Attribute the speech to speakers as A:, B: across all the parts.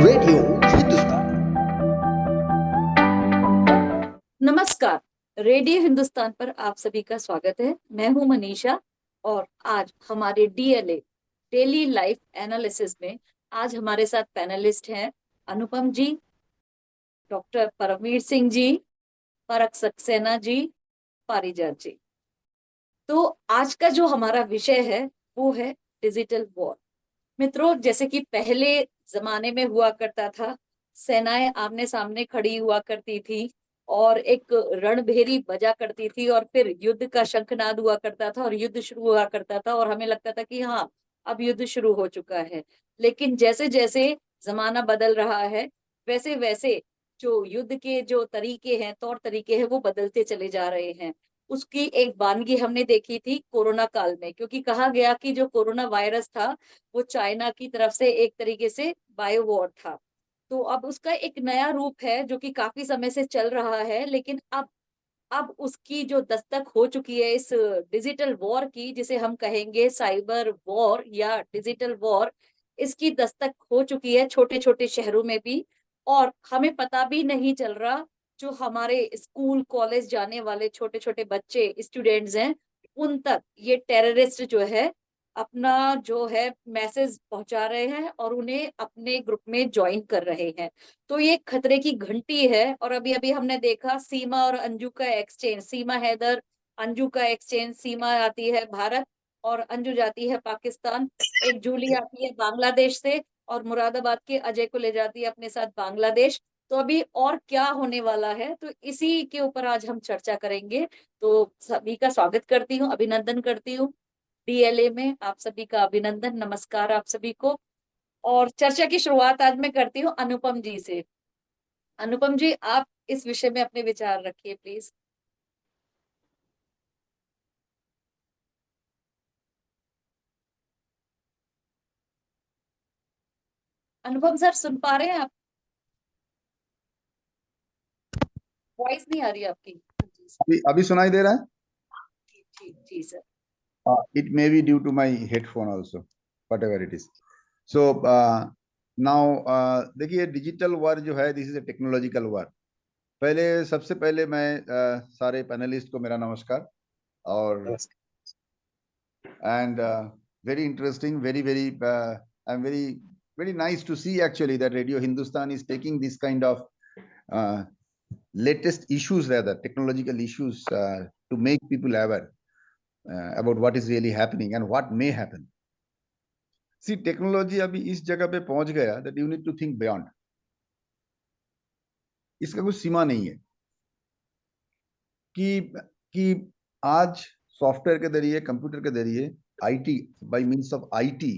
A: Radio Hindustan.
B: नमस्कार। Radio Hindustan पर आप सभी का स्वागत है। मैं हूं मनीषा और आज हमारे डीएलए डेली लाइफ एनालिसिस में आज हमारे साथ पैनलिस्ट हैं अनुपम जी, डॉक्टर परमवीर सिंह जी, परख सक्सेना जी, पारिजात जी। तो आज का जो हमारा विषय है वो है डिजिटल वॉर। मित्रों, जैसे कि पहले जमाने में हुआ करता था, सेनाएं आमने सामने खड़ी हुआ करती थी और एक रणभेरी बजा करती थी और फिर युद्ध का शंखनाद हुआ करता था और युद्ध शुरू हुआ करता था और हमें लगता था कि हाँ, अब युद्ध शुरू हो चुका है। लेकिन जैसे जैसे जमाना बदल रहा है, वैसे वैसे जो युद्ध के जो तरीके हैं, तौर तरीके हैं, वो बदलते चले जा रहे हैं। उसकी एक वानगी हमने देखी थी कोरोना काल में, क्योंकि कहा गया कि जो कोरोना वायरस था वो चाइना की तरफ से एक तरीके से बायो वॉर था। तो अब उसका एक नया रूप है जो कि काफी समय से चल रहा है, लेकिन अब उसकी जो दस्तक हो चुकी है इस डिजिटल वॉर की, जिसे हम कहेंगे साइबर वॉर या डिजिटल वॉर, इसकी दस्तक हो चुकी है छोटे छोटे शहरों में भी। और हमें पता भी नहीं चल रहा, जो हमारे स्कूल कॉलेज जाने वाले छोटे छोटे बच्चे स्टूडेंट्स हैं, उन तक ये टेररिस्ट जो है अपना जो है मैसेज पहुंचा रहे हैं और उन्हें अपने ग्रुप में ज्वाइन कर रहे हैं। तो ये खतरे की घंटी है। और अभी अभी हमने देखा सीमा और अंजू का एक्सचेंज, सीमा हैदर, अंजू का एक्सचेंज। सीमा आती है भारत और अंजू जाती है पाकिस्तान। एक जूली आती है बांग्लादेश से और मुरादाबाद के अजय को ले जाती है अपने साथ बांग्लादेश। तो अभी और क्या होने वाला है, तो इसी के ऊपर आज हम चर्चा करेंगे। तो सभी का स्वागत करती हूँ, अभिनंदन करती हूँ। डीएलए में आप सभी का अभिनंदन, नमस्कार आप सभी को। और चर्चा की शुरुआत आज मैं करती हूँ अनुपम जी से। अनुपम जी, आप इस विषय में अपने विचार रखिए प्लीज। अनुपम सर, सुन पा रहे हैं आप? वॉइस नहीं आ रही आपकी। जी सर।
C: अभी सुनाई दे रहा है?
B: जी जी जी sir.
C: It may be due to my headphone also, whatever it is. So now देखिए, डिजिटल वॉर जो है, this is a technological war. पहले सबसे पहले मैं सारे पैनलिस्ट को मेरा नमस्कार। और and very interesting, very very I am very very nice to see actually that Radio Hindustan is taking this kind of latest issues, rather technological issues, to make people aware about what is really happening and what may happen. See, technology अभी इस जगह पे पहुंच गया that you need to think beyond. इसका कुछ सीमा नहीं है कि आज सॉफ्टवेयर के जरिए, कंप्यूटर के जरिए, IT, by means of IT,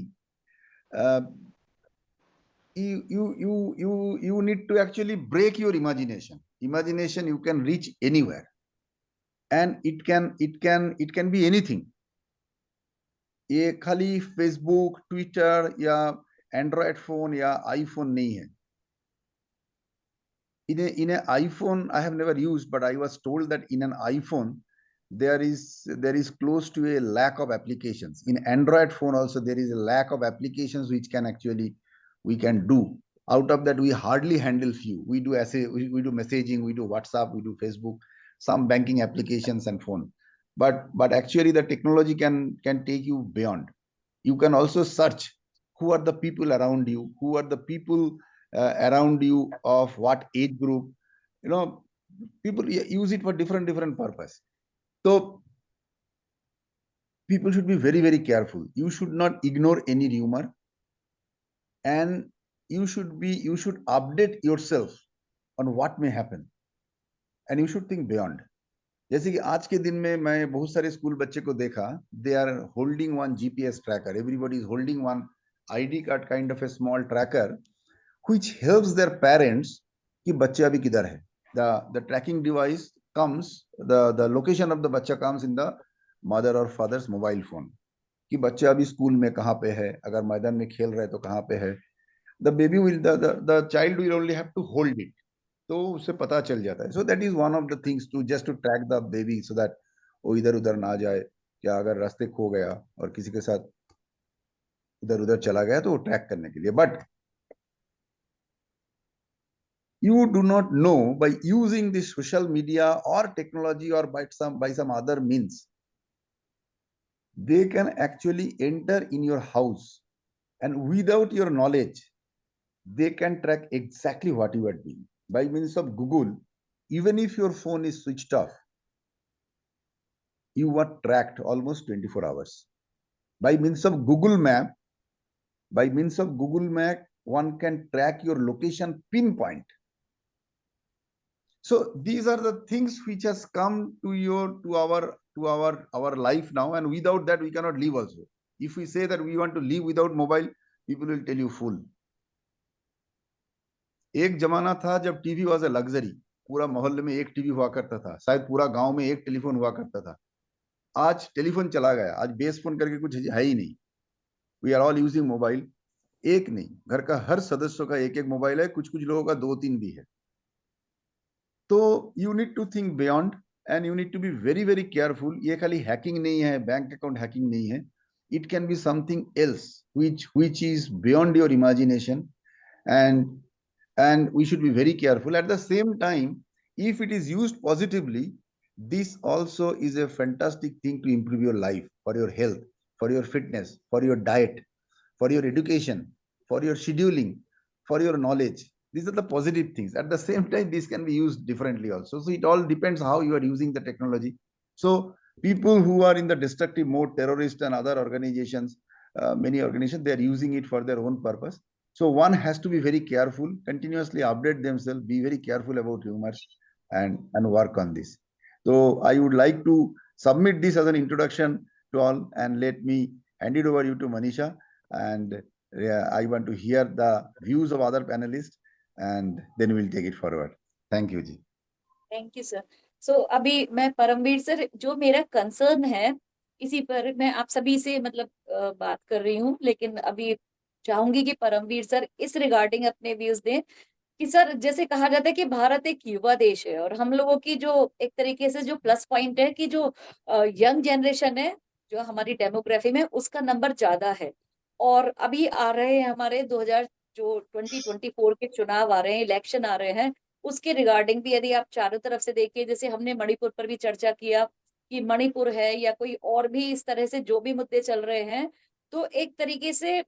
C: you need to actually break your imagination. You can reach anywhere, and it can be anything. ये खाली फेसबुक, ट्विटर या एंड्रॉयड फोन या आईफोन नहीं है। In an iPhone, I have never used, but I was told that in an iPhone there is close to a lack of applications. In Android phone also there is a lack of applications which can actually we can do. Out of that, we hardly handle few. We do we do messaging, we do WhatsApp, we do Facebook, some banking applications and phone. But actually the technology can take you beyond. You can also search who are the people around you, who are the people around you of what age group. you know People use it for different purpose. So people should be very very careful. You should not ignore any rumor, and you should update yourself on what may happen, and you should think beyond. जैसे कि आज के दिन में मैं बहुत सारे school बच्चे को देखा, they are holding one GPS tracker, everybody is holding one ID card kind of a small tracker which helps their parents कि बच्चे अभी किधर है. The tracking device comes, the location of the बच्चा comes in the mother or father's mobile phone कि बच्चे अभी school में कहाँ पे है, अगर मैदान में खेल रहे तो कहाँ पे है. The child will only have to hold it, तो उससे पता चल जाता है. So that is one of the things to just to track the baby so that वो इधर उधर ना जाए. क्या अगर रास्ते खो गया और किसी के साथ इधर उधर चला गया तो वो ट्रैक करने के लिए. But You do not know, by using the social media or technology or by some other means, they can actually enter in your house, and without your knowledge, they can track exactly what you are doing. By means of Google, even if your phone is switched off, you are tracked almost 24 hours. By means of Google Map, one can track your location pinpoint. So these are the things which has come to our life now, and without that we cannot live also. If we say that we want to live without mobile, people will tell you fool. एक जमाना था जब TV was a luxury, पूरा मोहल्ले में एक TV हुआ करता था, शायद पूरा गांव में एक टेलीफोन हुआ करता था। आज टेलीफोन चला गया, आज बेस फोन करके कुछ है ही नहीं। We are all using mobile. एक नहीं, घर का हर सदस्य का एक एक मोबाइल है, कुछ कुछ लोगों का दो तीन भी है। तो you need to think beyond and you need to be very very careful. ये खाली हैकिंग नहीं है, बैंक अकाउंट हैकिंग नहीं है, it can be something else which is beyond your imagination, and we should be very careful. At the same time, if it is used positively, this also is a fantastic thing to improve your life, for your health, for your fitness, for your diet, for your education, for your scheduling, for your knowledge. These are the positive things. At the same time, this can be used differently also. So it all depends how you are using the technology. So people who are in the destructive mode, terrorists and other organizations, many organizations, they are using it for their own purpose. So one has to be very careful, continuously update themselves, be very careful about rumors, and work on this. So I would like to submit this as an introduction to all, and let me hand it over you to Manisha, and I want to hear the views of other panelists, and then we'll take it forward. Thank you, Ji.
B: Thank you sir. So अभी मैं Paramvir sir, जो मेरा concern है इसी पर मैं आप सभी से मतलब बात कर रही हूँ, लेकिन अभी चाहूंगी कि परमवीर सर इस रिगार्डिंग अपने व्यूज दें कि सर जैसे कहा जाता है कि भारत एक युवा देश है, और हम लोगों की जो एक तरीके से जो प्लस पॉइंट है कि जो यंग जनरेशन है, जो हमारी डेमोग्राफी में उसका नंबर ज्यादा है। और अभी आ रहे हैं हमारे 2000 जो 2024 के चुनाव आ रहे हैं, इलेक्शन आ रहे हैं, उसके रिगार्डिंग भी यदि आप चारों तरफ से देखिए, जैसे हमने मणिपुर पर भी चर्चा किया कि मणिपुर है या कोई और भी इस तरह से जो भी मुद्दे चल रहे हैं, तो एक तरीके से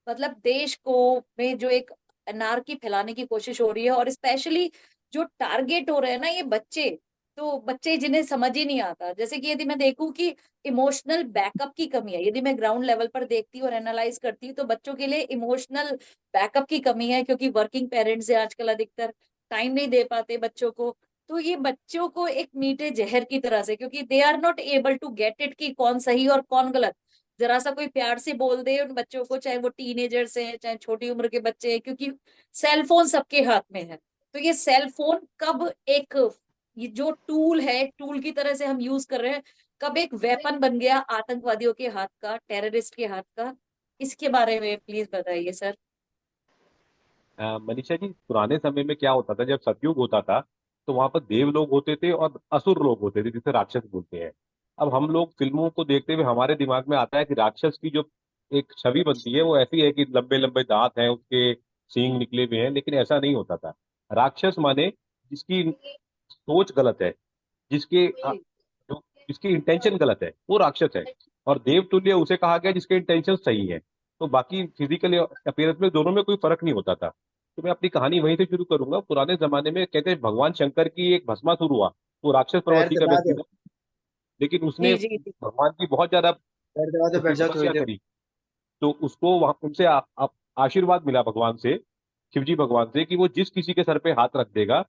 B: मतलब देश को में जो एक अनारकी फैलाने की कोशिश हो रही है, और स्पेशली जो टारगेट हो रहे हैं ना ये बच्चे, तो बच्चे जिन्हें समझ ही नहीं आता। जैसे कि यदि मैं देखूं कि इमोशनल बैकअप की कमी है, यदि मैं ग्राउंड लेवल पर देखती हूँ और एनालाइज करती हूँ, तो बच्चों के लिए इमोशनल बैकअप की कमी है, क्योंकि वर्किंग पेरेंट्स है आजकल, अधिकतर टाइम नहीं दे पाते बच्चों को। तो ये बच्चों को एक मीठे जहर की तरह से, क्योंकि they are not able to get it कि कौन सही और कौन गलत। जरा सा कोई प्यार से बोल दे उन बच्चों को, चाहे वो टीनेजर्स हैं चाहे छोटी उम्र के बच्चे हैं, क्योंकि सेल फोन सबके हाथ में है। तो ये सेल फोन कब एक, ये जो टूल है, टूल की तरह से हम यूज कर रहे हैं, कब एक वेपन बन गया आतंकवादियों के हाथ का, टेररिस्ट के हाथ का, इसके बारे में प्लीज बताइए सर।
A: मनीषा जी, पुराने समय में क्या होता था, जब सतयुग होता था तो वहां पर देव लोग होते थे और असुर लोग होते थे, जिसे राक्षस बोलते हैं। अब हम लोग फिल्मों को देखते हुए हमारे दिमाग में आता है कि राक्षस की जो एक छवि बनती है वो ऐसी है कि लंबे लंबे दांत हैं, उसके सींग निकले हुए हैं, लेकिन ऐसा नहीं होता था। राक्षस माने जिसकी सोच गलत है, जिसके जो जिसकी इंटेंशन गलत है, वो राक्षस है। और देवतुल्य उसे कहा गया जिसके इंटेंशन सही है। तो बाकी फिजिकल अपीयरेंस में दोनों में कोई फर्क नहीं होता था। तो मैं अपनी कहानी वहीं से शुरू करूंगा। पुराने जमाने में कहते हैं भगवान शंकर की एक भस्मासुर हुआ, वो राक्षस
D: पैर
A: प्रवृत्ति का
D: दबा
A: व्यक्ति
D: दो।
A: था, लेकिन उसने
B: जी जी जी।
A: भगवान की बहुत ज्यादा
D: पैर दबा दो, बैठ
A: उसने
D: जाओ थोड़ी
A: तपस्या
D: देर।
A: करी। तो उसको वहां उनसे आशीर्वाद मिला भगवान से, शिवजी भगवान से, कि वो जिस किसी के सर पे हाथ रख देगा,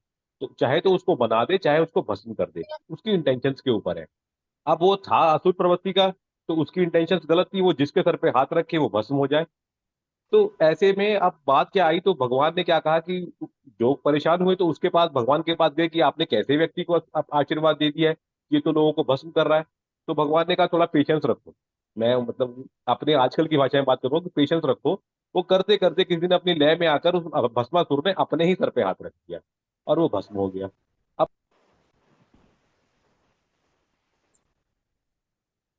A: तो चाहे तो उसको बना दे चाहे उसको भस्म कर दे, उसकी इंटेंशंस के ऊपर है। अब वो था असुर प्रवृत्ति का, तो उसकी इंटेंशंस गलत थी, वो जिसके सर पे हाथ रखे वो भस्म हो जाए। तो ऐसे में अब बात क्या आई, तो भगवान ने क्या कहा कि जो परेशान हुए तो उसके पास, भगवान के पास गए कि आपने कैसे व्यक्ति को आशीर्वाद दे दिया है, ये तो लोगों को भस्म कर रहा है। तो भगवान ने कहा थोड़ा पेशेंस रखो। मैं मतलब अपने आजकल की भाषा में बात कर रहा हूँ कि पेशेंस रखो। वो करते करते किसी दिन अपनी लय में आकर उस भस्मासुर ने अपने ही सर पे हाथ रख दिया और वो भस्म हो गया। अब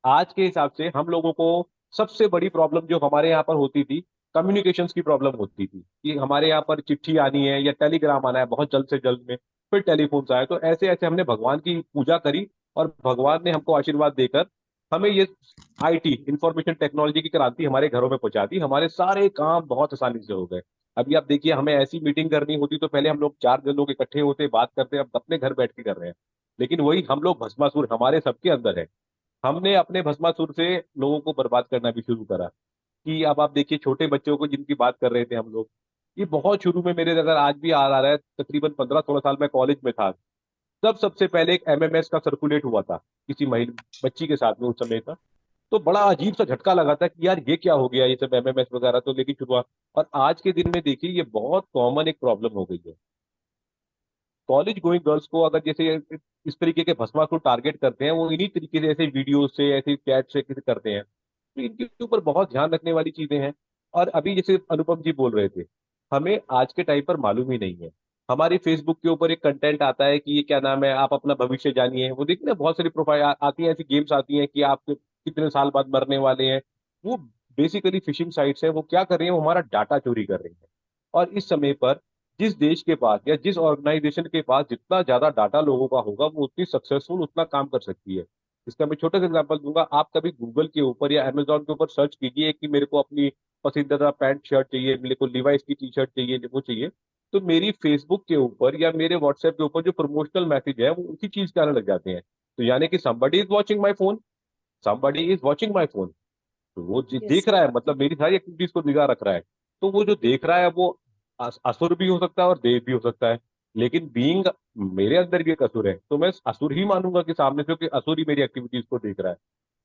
A: आज के हिसाब से हम लोगों को सबसे बड़ी प्रॉब्लम जो हमारे यहाँ पर होती थी, कम्युनिकेशंस की प्रॉब्लम होती थी कि हमारे यहाँ पर चिट्ठी आनी है या टेलीग्राम आना है बहुत जल्द से जल्द में, फिर टेलीफोन आए। तो ऐसे ऐसे हमने भगवान की पूजा करी और भगवान ने हमको आशीर्वाद देकर हमें ये आईटी इंफॉर्मेशन टेक्नोलॉजी की क्रांति हमारे घरों में पहुंचा दी। हमारे सारे काम बहुत आसानी से हो गए। अभी आप देखिए, हमें ऐसी मीटिंग करनी होती तो पहले हम लोग 4 लोग इकट्ठे होते, बात करते, अब अपने घर बैठ के कर रहे हैं। लेकिन वही हम लोग भस्मासुर हमारे सबके अंदर है। हमने अपने भस्मासुर से लोगों को बर्बाद करना भी शुरू करा। कि अब आप देखिए छोटे बच्चों को जिनकी बात कर रहे थे हम लोग, ये बहुत शुरू में मेरे अगर आज भी आ रहा है, तकरीबन 15-16 साल में कॉलेज में था, तब सबसे पहले एक एमएमएस का सर्कुलेट हुआ था किसी महिला बच्ची के साथ में उस समय का। तो बड़ा अजीब सा झटका लगा था कि यार ये क्या हो गया, ये सब एमएमएस वगैरह तो लेके शुरू हुआ। और आज के दिन में देखिए ये बहुत कॉमन एक प्रॉब्लम हो गई है। कॉलेज गोइंग गर्ल्स को अगर जैसे इस तरीके के भस्मासुर टारगेट करते हैं, वो इन्हीं तरीके से ऐसे वीडियो से ऐसे चैट से किसी करते हैं। तो इनके ऊपर बहुत ध्यान रखने वाली चीजें हैं। और अभी जैसे अनुपम जी बोल रहे थे, हमें आज के टाइम पर मालूम ही नहीं है। हमारी फेसबुक के ऊपर एक कंटेंट आता है कि ये क्या नाम है, आप अपना भविष्य जानिए। वो देखिए ना, बहुत सारी प्रोफाइल आती हैं, ऐसी गेम्स आती हैं कि आप कितने साल बाद मरने वाले हैं। वो बेसिकली फिशिंग साइट्स है। वो क्या कर रही है, वो हमारा डाटा चोरी कर रही है। और इस समय पर जिस देश के पास या जिस ऑर्गेनाइजेशन के पास जितना ज्यादा डाटा लोगों का होगा, वो उतनी सक्सेसफुल उतना काम कर सकती है। इसका मैं छोटा सा एग्जांपल दूंगा। आप कभी गूगल के ऊपर या अमेजोन के ऊपर सर्च कीजिए कि मेरे को अपनी पसंदीदा पैंट शर्ट चाहिए, मेरे को लिवाइस की टी शर्ट चाहिए, वो चाहिए। तो मेरी फेसबुक के ऊपर या मेरे व्हाट्सएप के ऊपर जो प्रमोशनल मैसेज है वो उसी चीज के आने लग जाते हैं। तो यानी कि somebody is watching my phone, somebody is watching my phone. तो वो
B: यस।
A: देख रहा है, मतलब मेरी सारी एक्टिविटीज को निगाह रख रहा है। तो वो जो देख रहा है वो असुर भी हो सकता है और देव भी हो सकता है। लेकिन बीइंग मेरे अंदर भी एक असुर है, तो मैं असुर ही मानूंगा कि सामने से कि असुर ही मेरी एक्टिविटीज को देख रहा है।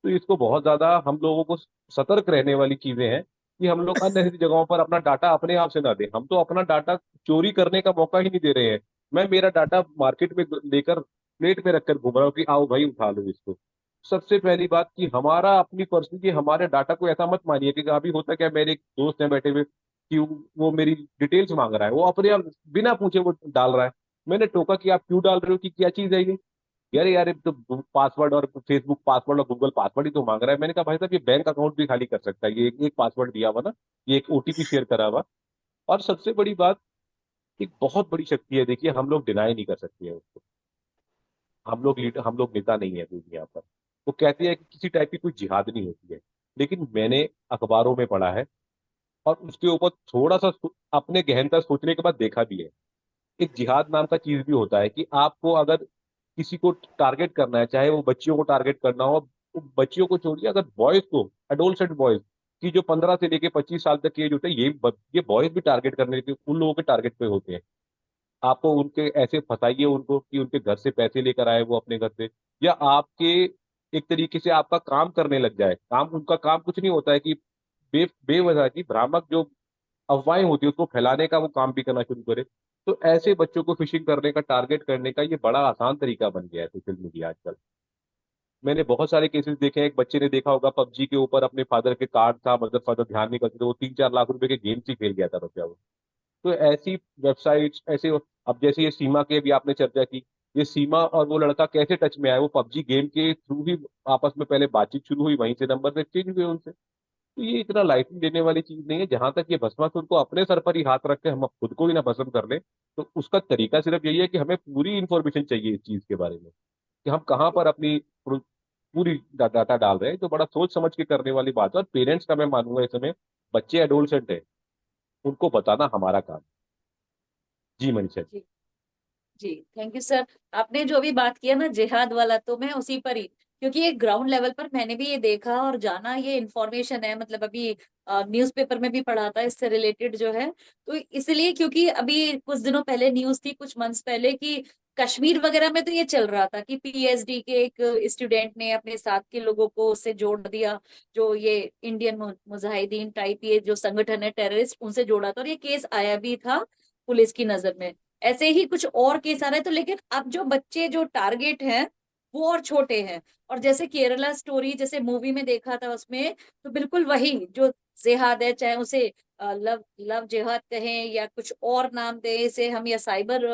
A: तो इसको बहुत ज्यादा हम लोगों को सतर्क रहने वाली चीजें हैं कि हम लोग अननेसेसरी जगहों पर अपना डाटा अपने आप से ना दें। हम तो अपना डाटा चोरी करने का मौका ही नहीं दे रहे हैं। मैं मेरा डाटा मार्केट में लेकर प्लेट में रखकर घूम रहा हूँ कि आओ भाई उठा लो इसको। सबसे पहली बात कि हमारा अपनी पर्सनली हमारे डाटा को ऐसा मत मानिए कि अभी होता क्या, मेरे एक दोस्त हैं बैठे हुए कि वो मेरी डिटेल्स मांग रहा है, वो अपने आप बिना पूछे वो डाल रहा है। मैंने टोका कि आप क्यों डाल रहे हो, कि क्या चीज है ये। यार यार ये तो पासवर्ड और फेसबुक पासवर्ड और गूगल पासवर्ड ही तो मांग रहा है। मैंने कहा भाई साहब ये बैंक अकाउंट भी खाली कर सकता है, ये एक पासवर्ड दिया हुआ ना, ये एक ओटीपी शेयर करा हुआ। और सबसे बड़ी बात, एक बहुत बड़ी शक्ति है, देखिए हम लोग डिनाई नहीं कर सकते हैं उसको। हम लोग लीडर, हम लोग नेता नहीं है दुनिया पर। वो कहती है कि किसी टाइप की कोई जिहाद नहीं होती है। लेकिन मैंने अखबारों में पढ़ा है और उसके ऊपर थोड़ा सा अपने गहनता सोचने के बाद देखा भी है। एक जिहाद नाम का चीज भी होता है कि आपको अगर किसी को टारगेट करना है, चाहे वो बच्चियों को टारगेट करना हो। तो बच्चियों को छोड़िए, अगर बॉयज को, एडोलसेंट बॉयज की जो 15 से लेके 25 साल तक की एज होते हैं, ये बॉयज भी टारगेट करने के उन लोगों के टारगेट पे होते हैं। आपको उनके ऐसे फंसाइए उनको कि उनके घर से पैसे लेकर आए वो अपने घर से, या आपके एक तरीके से आपका काम करने लग जाए। काम, उनका काम कुछ नहीं होता है कि बेवजह की भ्रामक जो अफवाहें होती है उसको फैलाने का वो काम भी करना शुरू करे। तो ऐसे बच्चों को फिशिंग करने का, टारगेट करने का ये बड़ा आसान तरीका बन गया है सोशल मीडिया आजकल। मैंने बहुत सारे केसेस देखे हैं। एक बच्चे ने देखा होगा पबजी के ऊपर अपने फादर के कार्ड था, मतलब फादर ध्यान नहीं करते थे, वो 3-4 लाख रुपए के गेम्स ही खेल गया था बच्चा वो। तो ऐसी वेबसाइट्स ऐसे, अब जैसे ये सीमा के भी आपने चर्चा की, ये सीमा और वो लड़का कैसे टच में आए, वो पबजी गेम के थ्रू ही आपस में पहले बातचीत शुरू हुई, वहीं से नंबर एक्सचेंज हुए उनसे। तो ये इतना लाइटली लेने वाली चीज नहीं है। जहां तक ये भस्मासुर को अपने सर पर ही हाथ रख के हम खुद को ही ना भस्म कर ले, तो उसका तरीका सिर्फ यही है कि हमें पूरी इंफॉर्मेशन चाहिए इस चीज के बारे में कि हम कहाँ पर अपनी पूरी डाटा डाल रहे हैं। तो बड़ा सोच समझ के करने वाली बात है। और पेरेंट्स का मैं मानूंगा इस समय, बच्चे एडोलसेंट है, उनको बताना हमारा काम है। जी मनीषा।
B: जी जी, थैंक यू सर। आपने जो भी बात किया ना जिहाद वाला, तो मैं उसी पर ही, क्योंकि ये ग्राउंड लेवल पर मैंने भी ये देखा और जाना, ये इन्फॉर्मेशन है, मतलब अभी न्यूज़पेपर में भी पढ़ा था इससे रिलेटेड जो है। तो इसलिए, क्योंकि अभी कुछ दिनों पहले न्यूज थी, कुछ मंथ्स पहले, कि कश्मीर वगैरह में तो ये चल रहा था कि पीएचडी के एक स्टूडेंट ने अपने साथ के लोगों को उससे जोड़ दिया, जो ये इंडियन मुजाहिदीन टाइप ये जो संगठन है टेररिस्ट, उनसे जोड़ा था, और ये केस आया भी था पुलिस की नजर में। ऐसे ही कुछ और केस आ रहे हैं। तो लेकिन अब जो बच्चे जो टारगेट हैं वो और छोटे हैं। और जैसे केरला स्टोरी जैसे मूवी में देखा था उसमें, तो बिल्कुल वही जो जिहाद है, चाहे उसे लव लव जिहाद कहें या कुछ और नाम दें इसे हम, या साइबर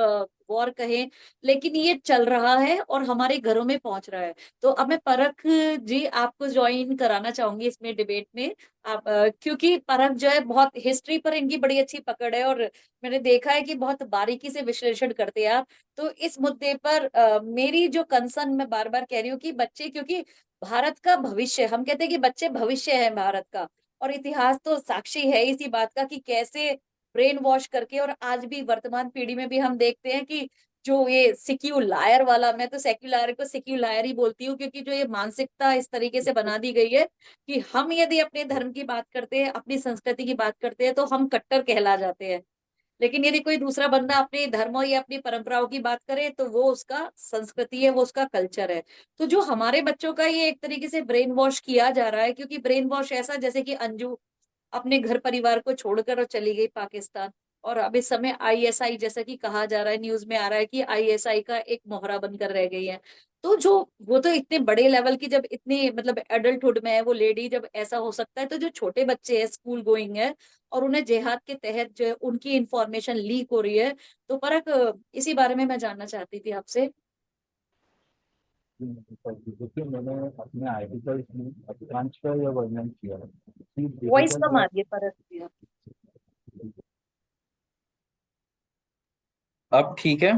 B: वॉर कहें, लेकिन ये चल रहा है और हमारे घरों में पहुंच रहा है। तो अब मैं परख जी आपको ज्वाइन कराना चाहूंगी इसमें डिबेट में। आप क्योंकि परख जो है बहुत हिस्ट्री पर इनकी बड़ी अच्छी पकड़ है और मैंने देखा है कि बहुत बारीकी से विश्लेषण करते हैं आप। तो इस मुद्दे पर मेरी जो कंसर्न, मैं बार बार कह रही हूँ कि बच्चे, क्योंकि भारत का भविष्य, हम कहते हैं कि बच्चे भविष्य है भारत का, और इतिहास तो साक्षी है इसी बात का कि कैसे ब्रेन वॉश करके, और आज भी वर्तमान पीढ़ी में भी हम देखते हैं कि जो ये सिक्युलायर वाला, मैं तो सेक्युलर को सिक्युलायर ही बोलती हूँ, क्योंकि जो ये मानसिकता इस तरीके से बना दी गई है कि हम यदि अपने धर्म की बात करते हैं, अपनी संस्कृति की बात करते हैं, तो हम कट्टर कहला जाते हैं। लेकिन यदि कोई दूसरा बंदा अपने धर्मों या अपनी परंपराओं की बात करे तो वो उसका संस्कृति है, वो उसका कल्चर है। तो जो हमारे बच्चों का ये एक तरीके से ब्रेन वॉश किया जा रहा है, क्योंकि ब्रेन वॉश ऐसा, जैसे कि अंजू अपने घर परिवार को छोड़कर और चली गई पाकिस्तान, और अब इस समय आईएसआई, जैसा कि कहा जा रहा है, न्यूज में आ रहा है कि आईएसआई का एक मोहरा बनकर रह गई है। तो जो, वो तो इतने बड़े लेवल की, जब इतने मतलब एडल्टहुड में है वो लेडी, जब ऐसा हो सकता है, तो जो छोटे बच्चे हैं, स्कूल गोइंग है, और उन्हें जिहाद के तहत जो है उनकी इंफॉर्मेशन लीक हो रही है। तो परक, इसी बारे में मैं जानना चाहती थी आपसे।
D: देखिए, मैंने अपने आर्टिकल्स में अधिकांश का यह वर्णन किया है कि
B: वॉइस
D: डिजिटल
B: कम आ
D: वॉर।
B: रही है परक जी आप।
D: अब ठीक है।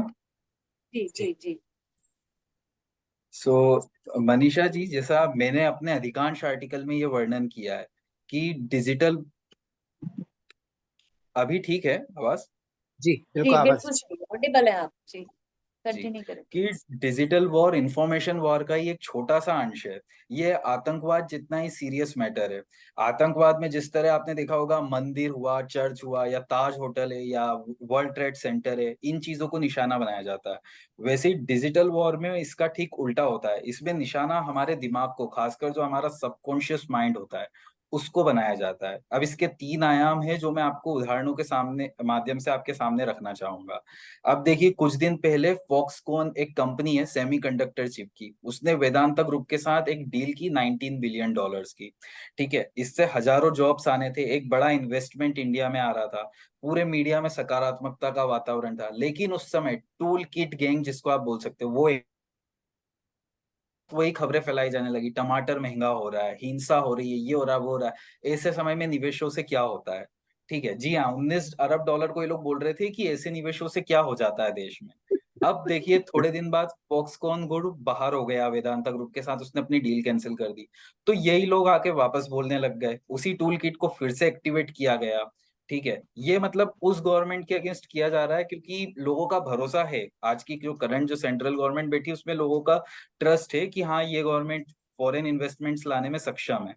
B: जी जी जी।
D: सो मनीषा जी, जैसा मैंने अपने अधिकांश आर्टिकल में ये वर्णन किया है कि डिजिटल, अभी ठीक है आवाज?
E: जी
B: जी
E: बिल्कुल आवाज
B: बिल्कुल
E: अच्छी।
B: सही, ऑडिबल है आप जी,
D: जी,
B: कंटिन्यू करें।
D: कि डिजिटल वॉर इंफॉर्मेशन वॉर का ही एक छोटा सा अंश है। ये आतंकवाद जितना ही सीरियस मैटर है। आतंकवाद में जिस तरह आपने देखा होगा, मंदिर हुआ, चर्च हुआ, या ताज होटल है, या वर्ल्ड ट्रेड सेंटर है, इन चीजों को निशाना बनाया जाता है। वैसे ही डिजिटल वॉर में इसका ठीक उल्टा होता है। इसमें निशाना हमारे दिमाग को, खासकर जो हमारा सबकॉन्शियस माइंड होता है, उसको बनाया जाता है। अब इसके 3 आयाम है जो मैं आपको उदाहरणों के सामने माध्यम से आपके सामने रखना चाहूंगा। अब देखिए, कुछ दिन पहले फॉक्सकॉन एक कंपनी है सेमीकंडक्टर चिप की, उसने वेदांता ग्रुप के साथ एक डील की $19 बिलियन की। ठीक है, इससे हजारों जॉब्स आने थे, एक बड़ा इन्वेस्टमेंट इंडिया में आ रहा था। पूरे मीडिया में सकारात्मकता का वातावरण था। लेकिन उस समय टूल किट गैंग, जिसको आप बोल सकते हो, वो वही खबरें फैलाई जाने लगी, टमाटर महंगा हो रहा है, हिंसा हो रही है, ये हो रहा है, वो हो रहा है। ऐसे समय में निवेशों से क्या होता है? ठीक है जी हाँ, $19 अरब को ये लोग बोल रहे थे कि ऐसे निवेशों से क्या हो जाता है देश में। अब देखिए, थोड़े दिन बाद फॉक्सकॉन ग्रुप बाहर हो गया वेदांता ग्रुप के साथ, उसने अपनी डील कैंसिल कर दी। तो यही लोग आके वापस बोलने लग गए, उसी टूल किट को फिर से एक्टिवेट किया गया। ठीक है, ये मतलब उस गवर्नमेंट के अगेंस्ट किया जा रहा है, क्योंकि लोगों का भरोसा है, आज की जो करंट जो सेंट्रल गवर्नमेंट बैठी है उसमें लोगों का ट्रस्ट है कि हाँ, ये गवर्नमेंट फॉरेन इन्वेस्टमेंट्स लाने में सक्षम है।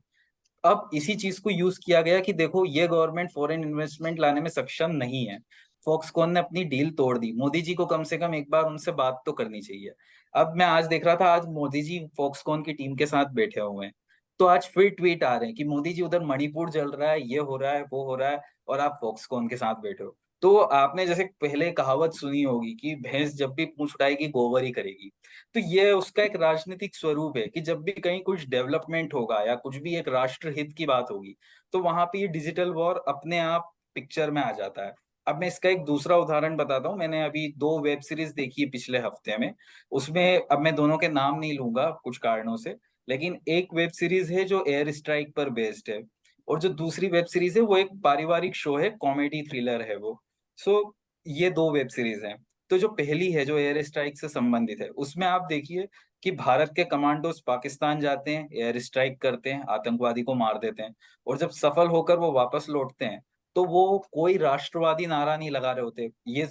D: अब इसी चीज को यूज किया गया कि देखो, ये गवर्नमेंट फॉरेन इन्वेस्टमेंट लाने में सक्षम नहीं है। फॉक्सकॉन ने अपनी डील तोड़ दी। मोदी जी को कम से कम एक बार उनसे बात तो करनी चाहिए। अब मैं आज देख रहा था, आज मोदी जी फॉक्सकॉन की टीम के साथ बैठे हुए हैं। तो आज फिर ट्वीट आ रहे हैं कि मोदी जी उधर मणिपुर जल रहा है, ये हो रहा है, वो हो रहा है, और आप फॉक्सकॉन के साथ बैठे हो। तो आपने जैसे पहले कहावत सुनी होगी कि भैंस जब भी पूंछ उठाएगी गोबर ही करेगी। तो ये उसका एक राजनीतिक स्वरूप है कि जब भी कहीं कुछ डेवलपमेंट होगा या कुछ भी एक राष्ट्र हित की बात होगी, तो वहां पे ये डिजिटल वॉर अपने आप पिक्चर में आ जाता है। अब मैं इसका एक दूसरा उदाहरण बताता हूँ। मैंने अभी 2 वेब सीरीज देखी है पिछले हफ्ते में। उसमें अब मैं दोनों के नाम नहीं लूंगा कुछ कारणों से, लेकिन एक वेब सीरीज है जो एयर स्ट्राइक पर बेस्ड है, और जो दूसरी वेब सीरीज है वो एक पारिवारिक शो है, कॉमेडी थ्रिलर है वो। सो ये 2 वेब सीरीज हैं। तो जो पहली है, जो एयर स्ट्राइक से संबंधित है, उसमें आप देखिए कि भारत के कमांडोज पाकिस्तान जाते हैं, एयर स्ट्राइक करते हैं, आतंकवादी को मार देते हैं, और जब सफल होकर वो वापस लौटते हैं, तो वो कोई राष्ट्रवादी नारा नहीं लगा रहे होते। ये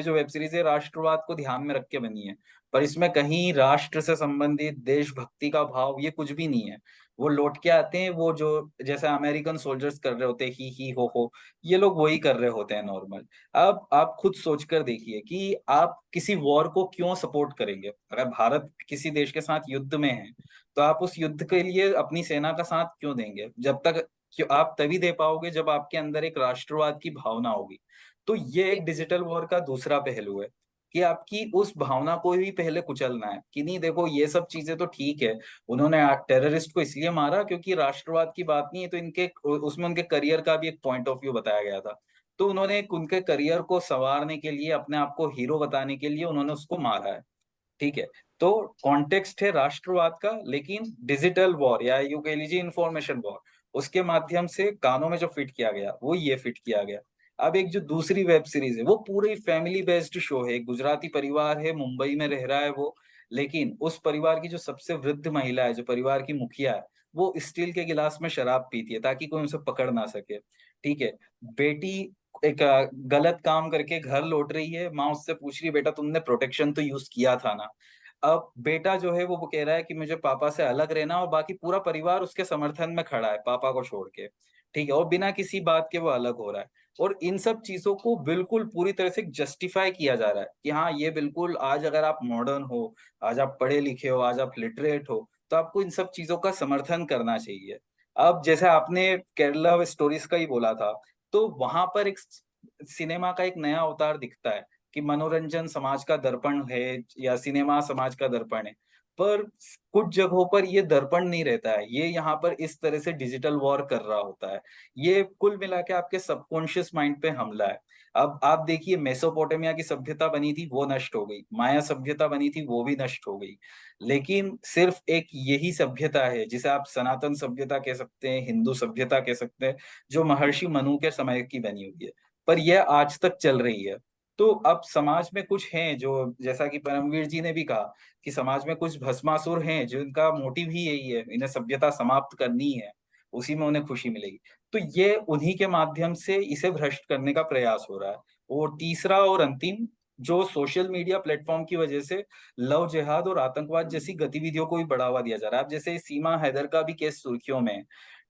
D: जो वेब सीरीज है, राष्ट्रवाद को ध्यान में रख के बनी है, पर इसमें कहीं राष्ट्र से संबंधित देशभक्ति का भाव ये कुछ भी नहीं है। वो लौट के आते हैं, वो जो जैसे अमेरिकन सोल्जर्स कर रहे होते हैं, ही हो, ये लोग वही कर रहे होते हैं नॉर्मल। अब आप खुद सोचकर देखिए कि आप किसी वॉर को क्यों सपोर्ट करेंगे। अगर भारत किसी देश के साथ युद्ध में है, तो आप उस युद्ध के लिए अपनी सेना का साथ क्यों देंगे? जब तक कि आप तभी दे पाओगे जब आपके अंदर एक राष्ट्रवाद की भावना होगी। तो ये एक डिजिटल वॉर का दूसरा पहलू है। कि आपकी उस भावना को ही पहले कुचलना है कि नहीं देखो ये सब चीजें तो ठीक है, उन्होंने टेररिस्ट को इसलिए मारा क्योंकि राष्ट्रवाद की बात नहीं है, तो इनके उसमें उनके करियर का भी एक पॉइंट ऑफ व्यू बताया गया था, तो उन्होंने उनके करियर को संवारने के लिए, अपने आप को हीरो बताने के लिए उन्होंने उसको मारा है। ठीक है, तो कॉन्टेक्स्ट है राष्ट्रवाद का, लेकिन डिजिटल वॉर या यूं कह लीजिए इंफॉर्मेशन वॉर, उसके माध्यम से गानों में जो फिट किया गया वो ये फिट किया गया। अब एक जो दूसरी वेब सीरीज है वो पूरी फैमिली बेस्ड शो है, एक गुजराती परिवार है, मुंबई में रह रहा है वो, लेकिन उस परिवार की जो सबसे वृद्ध महिला है, जो परिवार की मुखिया है, वो स्टील के गिलास में शराब पीती है ताकि कोई उसे पकड़ ना सके। ठीक है, बेटी एक गलत काम करके घर लौट रही है, माँ उससे पूछ रही है बेटा तुमने प्रोटेक्शन तो यूज किया था ना। अब बेटा जो है वो कह रहा है कि मुझे पापा से अलग रहना, और बाकी पूरा परिवार उसके समर्थन में खड़ा है पापा को छोड़ के। ठीक है, और बिना किसी बात के वो अलग हो रहा है। और इन सब चीजों को बिल्कुल पूरी तरह से जस्टिफाई किया जा रहा है कि हाँ ये बिल्कुल, आज अगर आप मॉडर्न हो, आज आप पढ़े लिखे हो, आज आप लिटरेट हो, तो आपको इन सब चीजों का समर्थन करना चाहिए। अब जैसे आपने केरला स्टोरीज का ही बोला था, तो वहां पर एक सिनेमा का एक नया अवतार दिखता है कि मनोरंजन समाज का दर्पण है या सिनेमा समाज का दर्पण है, पर कुछ जगहों पर ये दर्पण नहीं रहता है, ये यहाँ पर इस तरह से डिजिटल वॉर कर रहा होता है। ये कुल मिला के आपके सबकॉन्शियस माइंड पे हमला है। अब आप देखिए, मेसोपोटामिया की सभ्यता बनी थी वो नष्ट हो गई, माया सभ्यता बनी थी वो भी नष्ट हो गई, लेकिन सिर्फ एक यही सभ्यता है जिसे आप सनातन सभ्यता कह सकते हैं, हिंदू सभ्यता कह सकते हैं, जो महर्षि मनु के समय की बनी हुई है, पर यह आज तक चल रही है। तो अब समाज में कुछ हैं जो, जैसा कि परमवीर जी ने भी कहा, कि समाज में कुछ भस्मासुर हैं जिनका मोटिव ही यही है, इन्हें सभ्यता समाप्त करनी है, उसी में उन्हें खुशी मिलेगी। तो ये उन्हीं के माध्यम से इसे भ्रष्ट करने का प्रयास हो रहा है। और तीसरा और अंतिम, जो सोशल मीडिया प्लेटफॉर्म की वजह से लव जिहाद और आतंकवाद जैसी गतिविधियों को भी बढ़ावा दिया जा रहा है। अब जैसे सीमा हैदर का भी केस सुर्खियों में है।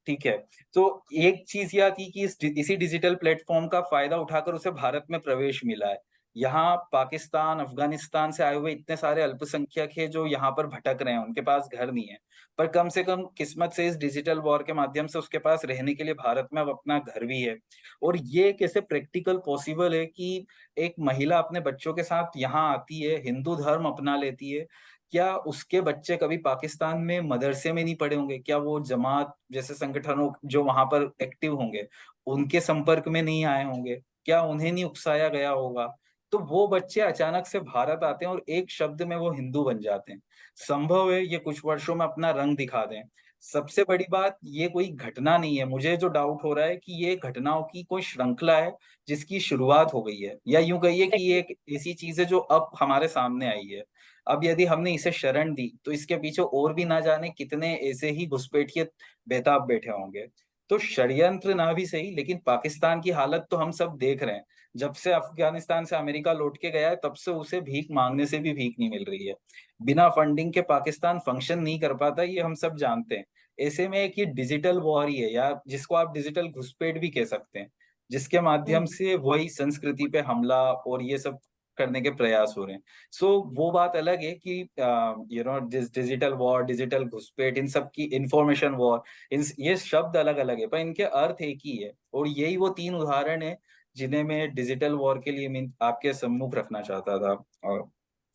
D: ठीक है, तो एक चीज यह थी कि इसी डिजिटल प्लेटफॉर्म का फायदा उठाकर उसे भारत में प्रवेश मिला है। यहाँ पाकिस्तान, अफगानिस्तान से आए हुए इतने सारे अल्पसंख्यक हैं जो यहाँ पर भटक रहे हैं, उनके पास घर नहीं है, पर कम से कम किस्मत से इस डिजिटल वॉर के माध्यम से उसके पास रहने के लिए भारत में अब अपना घर भी है। और ये कैसे प्रैक्टिकल पॉसिबल है कि एक महिला अपने बच्चों के साथ यहाँ आती है, हिंदू धर्म अपना लेती है, क्या उसके बच्चे कभी पाकिस्तान में मदरसे में नहीं पढ़े होंगे? क्या वो जमात जैसे संगठनों जो वहां पर एक्टिव होंगे उनके संपर्क में नहीं आए होंगे? क्या उन्हें नहीं उकसाया गया होगा? तो वो बच्चे अचानक से भारत आते हैं और एक शब्द में वो हिंदू बन जाते हैं। संभव है ये कुछ वर्षों में अपना रंग दिखा दें। सबसे बड़ी बात, ये कोई घटना नहीं है, मुझे जो डाउट हो रहा है कि ये घटनाओं की कोई श्रृंखला है जिसकी शुरुआत हो गई है, या यूं कहिए कि ये एक ऐसी चीज है जो अब हमारे सामने आई है। अब यदि हमने इसे शरण दी तो इसके पीछे और भी ना जाने कितने ऐसे ही घुसपैठिए बेताब बैठे होंगे। तो षड्यंत्र ना भी सही, लेकिन पाकिस्तान की हालत तो हम सब देख रहे हैं। जब से अफगानिस्तान से अमेरिका लौट के गया है तब से उसे भीख मांगने से भी भीख नहीं मिल रही है। बिना फंडिंग के पाकिस्तान फंक्शन नहीं कर पाता, ये हम सब जानते हैं। ऐसे में एक ये डिजिटल वॉर ही है, या जिसको आप डिजिटल घुसपैठ भी कह सकते हैं, जिसके माध्यम
B: हम्म।
D: से वही संस्कृति पे हमला और ये सब करने के प्रयास हो रहे हैं। सो वो बात अलग है कि डिजिटल वॉर, डिजिटल घुसपैठ, इन सब की इंफॉर्मेशन वॉर, इन ये शब्द अलग अलग है पर इनके अर्थ एक ही है। और यही वो तीन उदाहरण है जिन्हें मैं डिजिटल वॉर के लिए आपके सम्मुख रखना चाहता था। और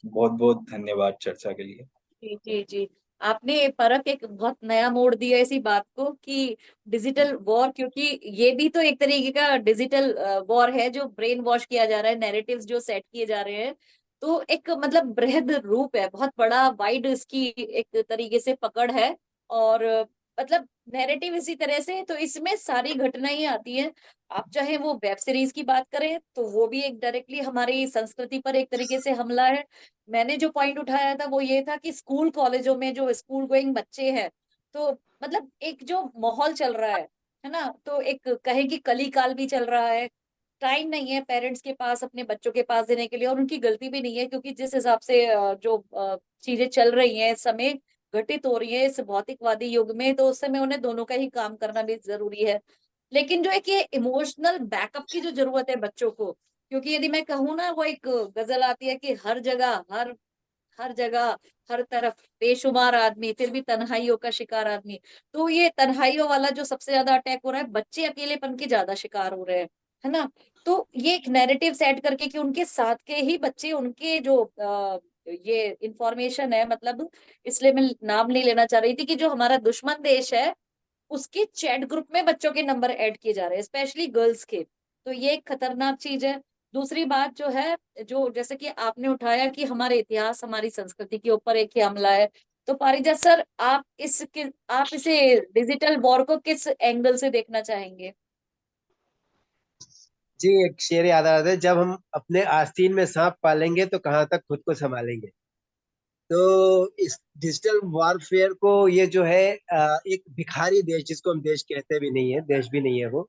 D: बहुत बहुत धन्यवाद चर्चा के लिए।
B: जी जी जी। आपने परख एक बहुत नया मोड़ दिया इसी बात को कि डिजिटल वॉर, क्योंकि ये भी तो एक तरीके का डिजिटल वॉर है, जो ब्रेन वॉश किया जा रहा है, नैरेटिव्स जो सेट किए जा रहे हैं। तो एक मतलब बृहद रूप है, बहुत बड़ा वाइड इसकी एक तरीके से पकड़ है। और मतलब नैरेटिव इसी तरह से, तो इसमें सारी घटनाएं आती हैं। आप चाहे वो वेब सीरीज की बात करें तो वो भी एक डायरेक्टली हमारी संस्कृति पर एक तरीके से हमला है। मैंने जो पॉइंट उठाया था वो ये था कि स्कूल कॉलेजों में जो स्कूल गोइंग बच्चे हैं, तो मतलब एक जो माहौल चल रहा है ना, तो एक कहे कि कली काल भी चल रहा है। टाइम नहीं है पेरेंट्स के पास अपने बच्चों के पास देने के लिए, और उनकी गलती भी नहीं है, क्योंकि जिस हिसाब से जो चीजें चल रही हैं, समय घटित हो रही है इस भौतिकवादी युग में, तो उस समय उन्हें दोनों का ही काम करना भी जरूरी है। लेकिन जो एक ये इमोशनल बैकअप की जो जरूरत है बच्चों को, क्योंकि यदि मैं कहूँ ना, वो एक गजल आती है कि हर जगह, हर जगह, हर तरफ बेशुमार आदमी, फिर भी तन्हाइयों का शिकार आदमी। तो ये तन्हाइयों वाला जो सबसे ज्यादा अटैक हो रहा है, बच्चे अकेलेपन के ज्यादा शिकार हो रहे हैं। है ना। तो ये एक नैरेटिव सेट करके कि उनके साथ के ही बच्चे, उनके जो ये इंफॉर्मेशन है, मतलब इसलिए मैं नाम नहीं लेना चाह रही थी, कि जो हमारा दुश्मन देश है उसके चैट ग्रुप में बच्चों के नंबर ऐड किए जा रहे हैं, स्पेशली गर्ल्स के। तो ये एक खतरनाक चीज है। दूसरी बात जो है, जो जैसे कि आपने उठाया कि हमारे इतिहास, हमारी संस्कृति के ऊपर एक ही हमला है, तो पारिजात सर, आप इसे डिजिटल वॉर को किस एंगल से देखना चाहेंगे?
E: जी, एक शेर याद आ रहा है, जब हम अपने आस्तीन में सांप पालेंगे तो कहाँ तक खुद को संभालेंगे। तो इस डिजिटल वॉरफेयर को, ये जो है एक भिखारी देश, जिसको हम देश कहते भी नहीं है, देश भी नहीं है वो,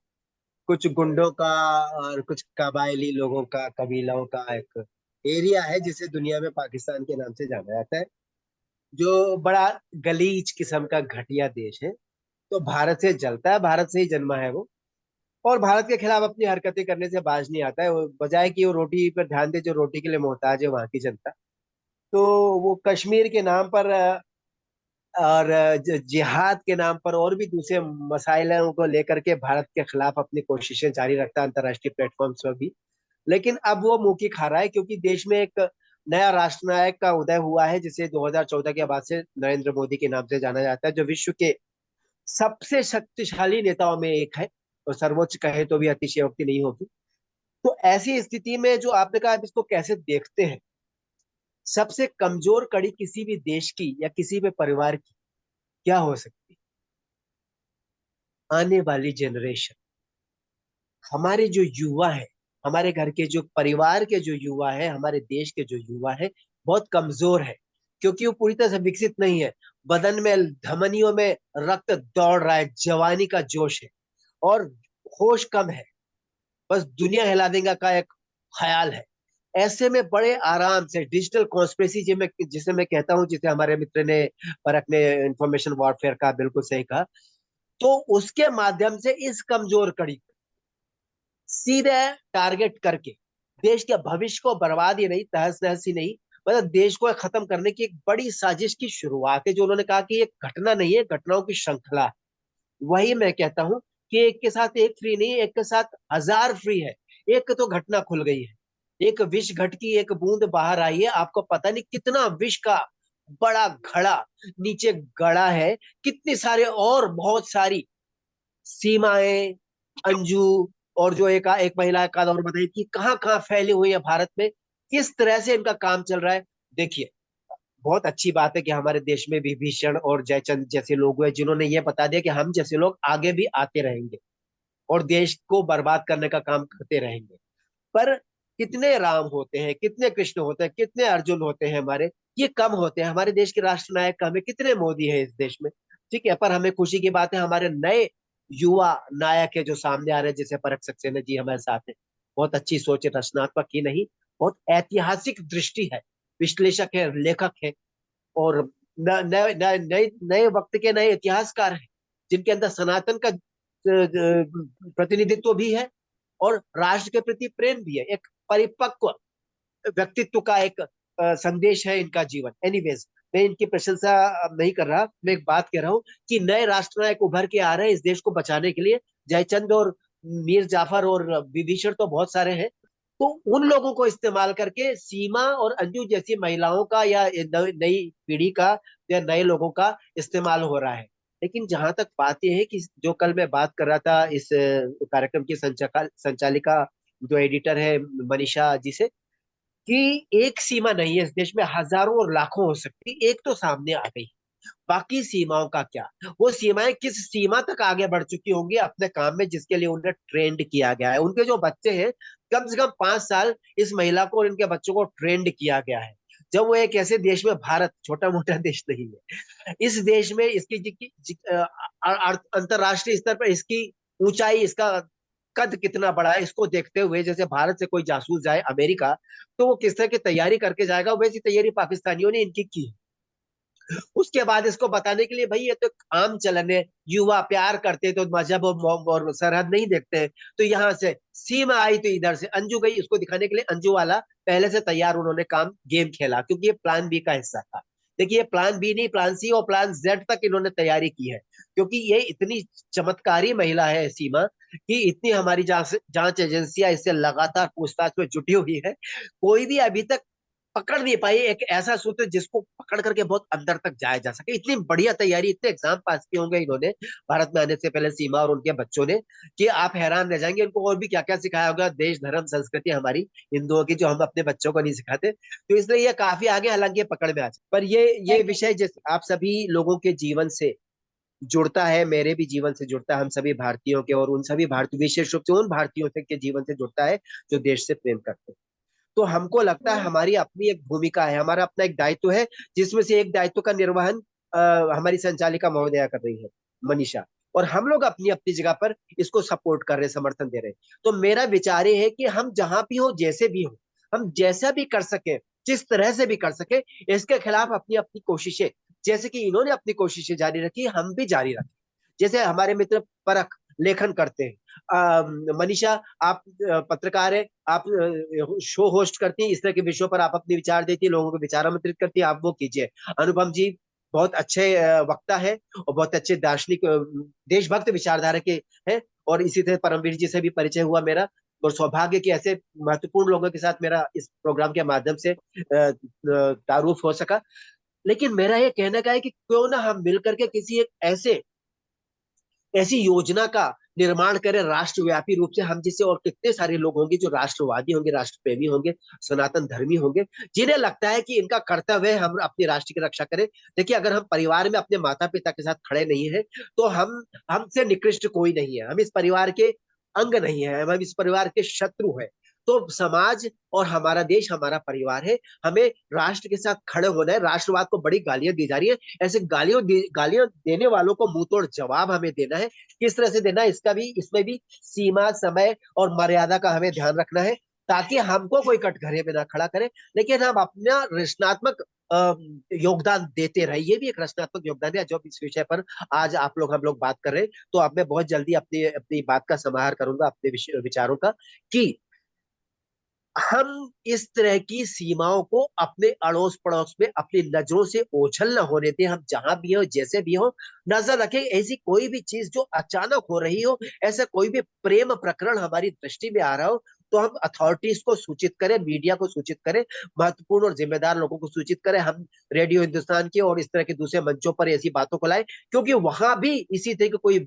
E: कुछ गुंडों का और कुछ कबायली लोगों का, कबीलों का एक एरिया है, जिसे दुनिया में पाकिस्तान के नाम से जाना जाता है, जो बड़ा गलीज किस्म का घटिया देश है। तो भारत से जलता है, भारत से ही जन्मा है वो, और भारत के खिलाफ अपनी हरकतें करने से बाज नहीं आता है। वो बजाय कि वो रोटी पर ध्यान दे, जो रोटी के लिए मोहताज है वहां की जनता, तो वो कश्मीर के नाम पर और जिहाद के नाम पर और भी दूसरे मसाइलों को लेकर के भारत के खिलाफ अपनी कोशिशें जारी रखता है अंतर्राष्ट्रीय प्लेटफॉर्म्स पर भी। लेकिन अब वो मुंह की खा रहा है, क्योंकि देश में एक नया राष्ट्रनायक का उदय हुआ है, जिसे 2014 के बाद से नरेंद्र मोदी के नाम से जाना जाता है, जो विश्व के सबसे शक्तिशाली नेताओं में एक है, और सर्वोच्च कहे तो भी अतिशयोक्ति नहीं होगी। तो ऐसी स्थिति में जो आपने कहा, आप इसको कैसे देखते हैं, सबसे कमजोर कड़ी किसी भी देश की या किसी भी परिवार की क्या हो सकती है? आने वाली जनरेशन, हमारे जो युवा है, हमारे घर के जो परिवार के जो युवा है, हमारे देश के जो युवा है, बहुत कमजोर है, क्योंकि वो पूरी तरह से विकसित नहीं है। बदन में, धमनियों में रक्त दौड़ रहा है, जवानी का जोश है, और होश कम है, बस दुनिया हिला देगा का एक ख्याल है। ऐसे में बड़े आराम से डिजिटल कॉन्स्पिरेसी, जिसे मैं कहता हूं, जिसे हमारे मित्र ने परख ने इंफॉर्मेशन वॉरफेयर का बिल्कुल सही कहा, तो उसके माध्यम से इस कमजोर कड़ी को सीधे टारगेट करके देश के भविष्य को बर्बाद ही नहीं, तहस नहस ही नहीं, मतलब देश को खत्म करने की एक बड़ी साजिश की शुरुआत है। जो उन्होंने कहा कि ये घटना नहीं है, घटनाओं की श्रृंखला है। वही मैं कहता हूं कि एक के साथ एक फ्री नहीं, एक के साथ हजार फ्री है। एक तो घटना खुल गई है, एक विष घट की एक बूंद बाहर आई है, आपको पता नहीं कितना विष का बड़ा घड़ा नीचे गड़ा है, कितनी सारे और बहुत सारी सीमाएं, अंजू, और जो एक एक महिला का और बताइए कि कहाँ कहाँ फैली हुई है भारत में, किस तरह से इनका काम चल रहा है। देखिए, बहुत अच्छी बात है कि हमारे देश में विभीषण और जयचंद जैसे लोग हुए, जिन्होंने ये बता दिया कि हम जैसे लोग आगे भी आते रहेंगे और देश को बर्बाद करने का काम करते रहेंगे। पर कितने राम होते हैं, कितने कृष्ण होते हैं, कितने अर्जुन होते हैं हमारे, ये कम होते हैं। हमारे देश के राष्ट्रनायक हमें कितने मोदी है इस देश में, ठीक है। पर हमें खुशी की बात है, हमारे नए युवा नायक है जो सामने आ रहे हैं, जैसे परख सक्सेना जी हमारे साथ है। बहुत अच्छी सोच है, रचनात्मक ही नहीं, बहुत ऐतिहासिक दृष्टि है, विश्लेषक है, लेखक है, और नए नए नए नए वक्त के नए इतिहासकार हैं, जिनके अंदर सनातन का प्रतिनिधित्व भी है और राष्ट्र के प्रति प्रेम भी है। एक परिपक्व व्यक्तित्व का एक संदेश है इनका जीवन। एनीवेज, मैं इनकी प्रशंसा अब नहीं कर रहा, मैं एक बात कह रहा हूँ कि नए राष्ट्रनायक उभर के आ रहे हैं इस देश को बचाने के लिए। जयचंद और मीर जाफर और विभीषण तो बहुत सारे हैं, तो उन लोगों को इस्तेमाल करके सीमा और अंजू जैसी महिलाओं का या नई पीढ़ी का या नए लोगों का इस्तेमाल हो रहा है। लेकिन जहां तक बात यह है कि जो कल मैं बात कर रहा था इस कार्यक्रम की संचालिका, जो एडिटर है मनीषा जी से, कि एक सीमा नहीं है इस देश में, हजारों और लाखों हो सकती, एक तो सामने आ गई, बाकी सीमाओं का क्या? वो सीमाएं किस सीमा तक आगे बढ़ चुकी होंगी अपने काम में, जिसके लिए उन्हें ट्रेंड किया गया है। उनके जो बच्चे हैं, कम से कम 5 साल इस महिला को और इनके बच्चों को ट्रेंड किया गया है। जब वो एक ऐसे देश में, भारत छोटा मोटा देश नहीं है, इस देश में इसकी अंतरराष्ट्रीय स्तर पर इसकी ऊंचाई, इसका कद कितना बड़ा है, इसको देखते हुए, जैसे भारत से कोई जासूस जाए अमेरिका, तो वो किस तरह की तैयारी करके जाएगा, वैसी तैयारी पाकिस्तानियों ने इनकी की। उसके बाद इसको बताने के लिए, भाई ये तो आम चलन है, युवा प्यार करते तो मजहब और सरहद नहीं देखते हैं, तो यहाँ से सीमा आई तो इधर से अंजू गई, इसको दिखाने के लिए अंजू वाला पहले से तैयार उन्होंने काम गेम खेला, क्योंकि ये प्लान बी का हिस्सा था। देखिए प्लान बी नहीं, प्लान सी और प्लान जेड तक इन्होंने तैयारी की है, क्योंकि ये इतनी चमत्कारी महिला है सीमा, कि इतनी हमारी जांच एजेंसियां इससे लगातार पूछताछ में जुटी हुई है, कोई भी अभी तक पकड़ नहीं पाई एक ऐसा सूत्र जिसको पकड़ करके बहुत अंदर तक जाया जा सके। इतनी बढ़िया तैयारी, इतने एग्जाम पास किए होंगे इन्होंने भारत में आने से पहले सीमा और उनके बच्चों ने, कि आप हैरान रह जाएंगे उनको और भी क्या क्या सिखाया होगा, देश धर्म संस्कृति हमारी हिंदुओं की, जो हम अपने बच्चों को नहीं सिखाते। तो इसलिए ये काफी आगे, हालांकि ये पकड़ में आ जाए, पर ये विषय जिस आप सभी लोगों के जीवन से जुड़ता है, मेरे भी जीवन से जुड़ता है, हम सभी भारतीयों के, और उन सभी भारतीय, विशेष रूप से उन भारतीयों के जीवन से जुड़ता है जो देश से प्रेम करते हैं। तो हमको लगता है हमारी अपनी एक भूमिका है, हमारा अपना एक दायित्व है, जिसमें से एक दायित्व का निर्वहन हमारी संचालिका महोदया कर रही है, मनीषा, और हम लोग अपनी अपनी जगह पर इसको सपोर्ट कर रहे हैं, समर्थन दे रहे हैं। तो मेरा विचार ये है कि हम जहां भी हो, जैसे भी हो, हम जैसा भी कर सके, जिस तरह से भी कर सके, इसके खिलाफ अपनी अपनी कोशिशें, जैसे कि इन्होंने अपनी कोशिशें जारी रखी, हम भी जारी रखें। जैसे हमारे मित्र परख लेखन करते हैं, मनीषा आप पत्रकार है, आप शो होस्ट करती हैं, इस तरह के विषयों पर आप अपने विचार देती है, लोगों को विचार आमंत्रित करती है, आप वो कीजिए। अनुपम जी बहुत अच्छे वक्ता है और बहुत अच्छे दार्शनिक, देशभक्त विचारधारा के हैं, और इसी तरह परमवीर जी से भी परिचय हुआ मेरा, और सौभाग्य कि ऐसे महत्वपूर्ण लोगों के साथ मेरा इस प्रोग्राम के माध्यम से तारुफ हो सका। लेकिन मेरा ये कहने का है कि क्यों ना हम मिलकर के किसी एक ऐसी योजना का निर्माण करें राष्ट्रव्यापी रूप से, हम जिससे और कितने सारे लोग होंगे जो राष्ट्रवादी होंगे, राष्ट्रप्रेमी होंगे, सनातन धर्मी होंगे, जिन्हें लगता है कि इनका कर्तव्य है हम अपने राष्ट्र की रक्षा करें। देखिए अगर हम परिवार में अपने माता पिता के साथ खड़े नहीं है, तो हम हमसे निकृष्ट कोई नहीं है, हम इस परिवार के अंग नहीं है, हम इस परिवार के शत्रु है। तो समाज और हमारा देश हमारा परिवार है, हमें राष्ट्र के साथ खड़े होना है। राष्ट्रवाद को बड़ी गालियां दी जा रही है, ऐसे गालियां देने वालों को मुंह तोड़ जवाब हमें देना है। किस तरह से देना है, इसमें भी सीमा, समय और मर्यादा का हमें ध्यान रखना है, ताकि हमको कोई कटघरे में ना खड़ा करे, लेकिन हम अपना रचनात्मक योगदान देते रहे। ये भी एक रचनात्मक योगदान है जो इस विषय पर आज हम लोग बात कर रहे हैं। तो अब मैं बहुत जल्दी अपनी अपनी बात का समाहार करूंगा, अपने विचारों का, कि हम इस तरह की सीमाओं को अपने अड़ोस पड़ोस में अपनी नजरों से ओझल न होने दें। हम जहां भी हो, जैसे भी हो, नजर रखें ऐसी कोई भी चीज जो अचानक हो रही हो, ऐसा कोई भी प्रेम प्रकरण हमारी दृष्टि में आ रहा हो, तो हम अथॉरिटीज को सूचित करें, मीडिया को सूचित करें, महत्वपूर्ण और जिम्मेदार लोगों को सूचित करें। हम रेडियो हिंदुस्तान के और इस तरह के दूसरे मंचों पर ऐसी बातों को लाए, क्योंकि वहां भी इसी तरह की कोई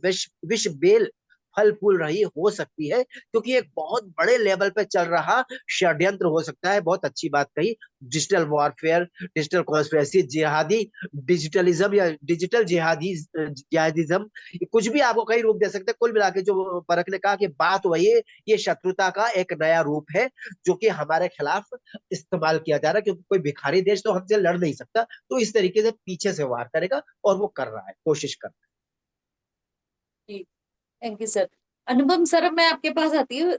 E: विष बेल फल फूल रही हो सकती है, क्योंकि एक बहुत बड़े लेवल पे चल रहा षड्यंत्र हो सकता है। बहुत अच्छी बात कही, डिजिटल वॉरफेयर, डिजिटल कॉन्स्पिरेसी, जिहादी डिजिटलिज्म या डिजिटल जिहादिज्म, कुछ भी आपको कई रूप दे सकते हैं। कुल मिला के जो परख ने कहा कि बात वही है, ये शत्रुता का एक नया रूप है जो कि हमारे खिलाफ इस्तेमाल किया जा रहा है, क्योंकि कोई भिखारी देश तो हमसे लड़ नहीं सकता, तो इस तरीके से पीछे से वार करेगा, और वो कर रहा है, कोशिश कर रहा
B: जी, thank you sir. Anupam sir, अब मैं आपके पास आती हूँ।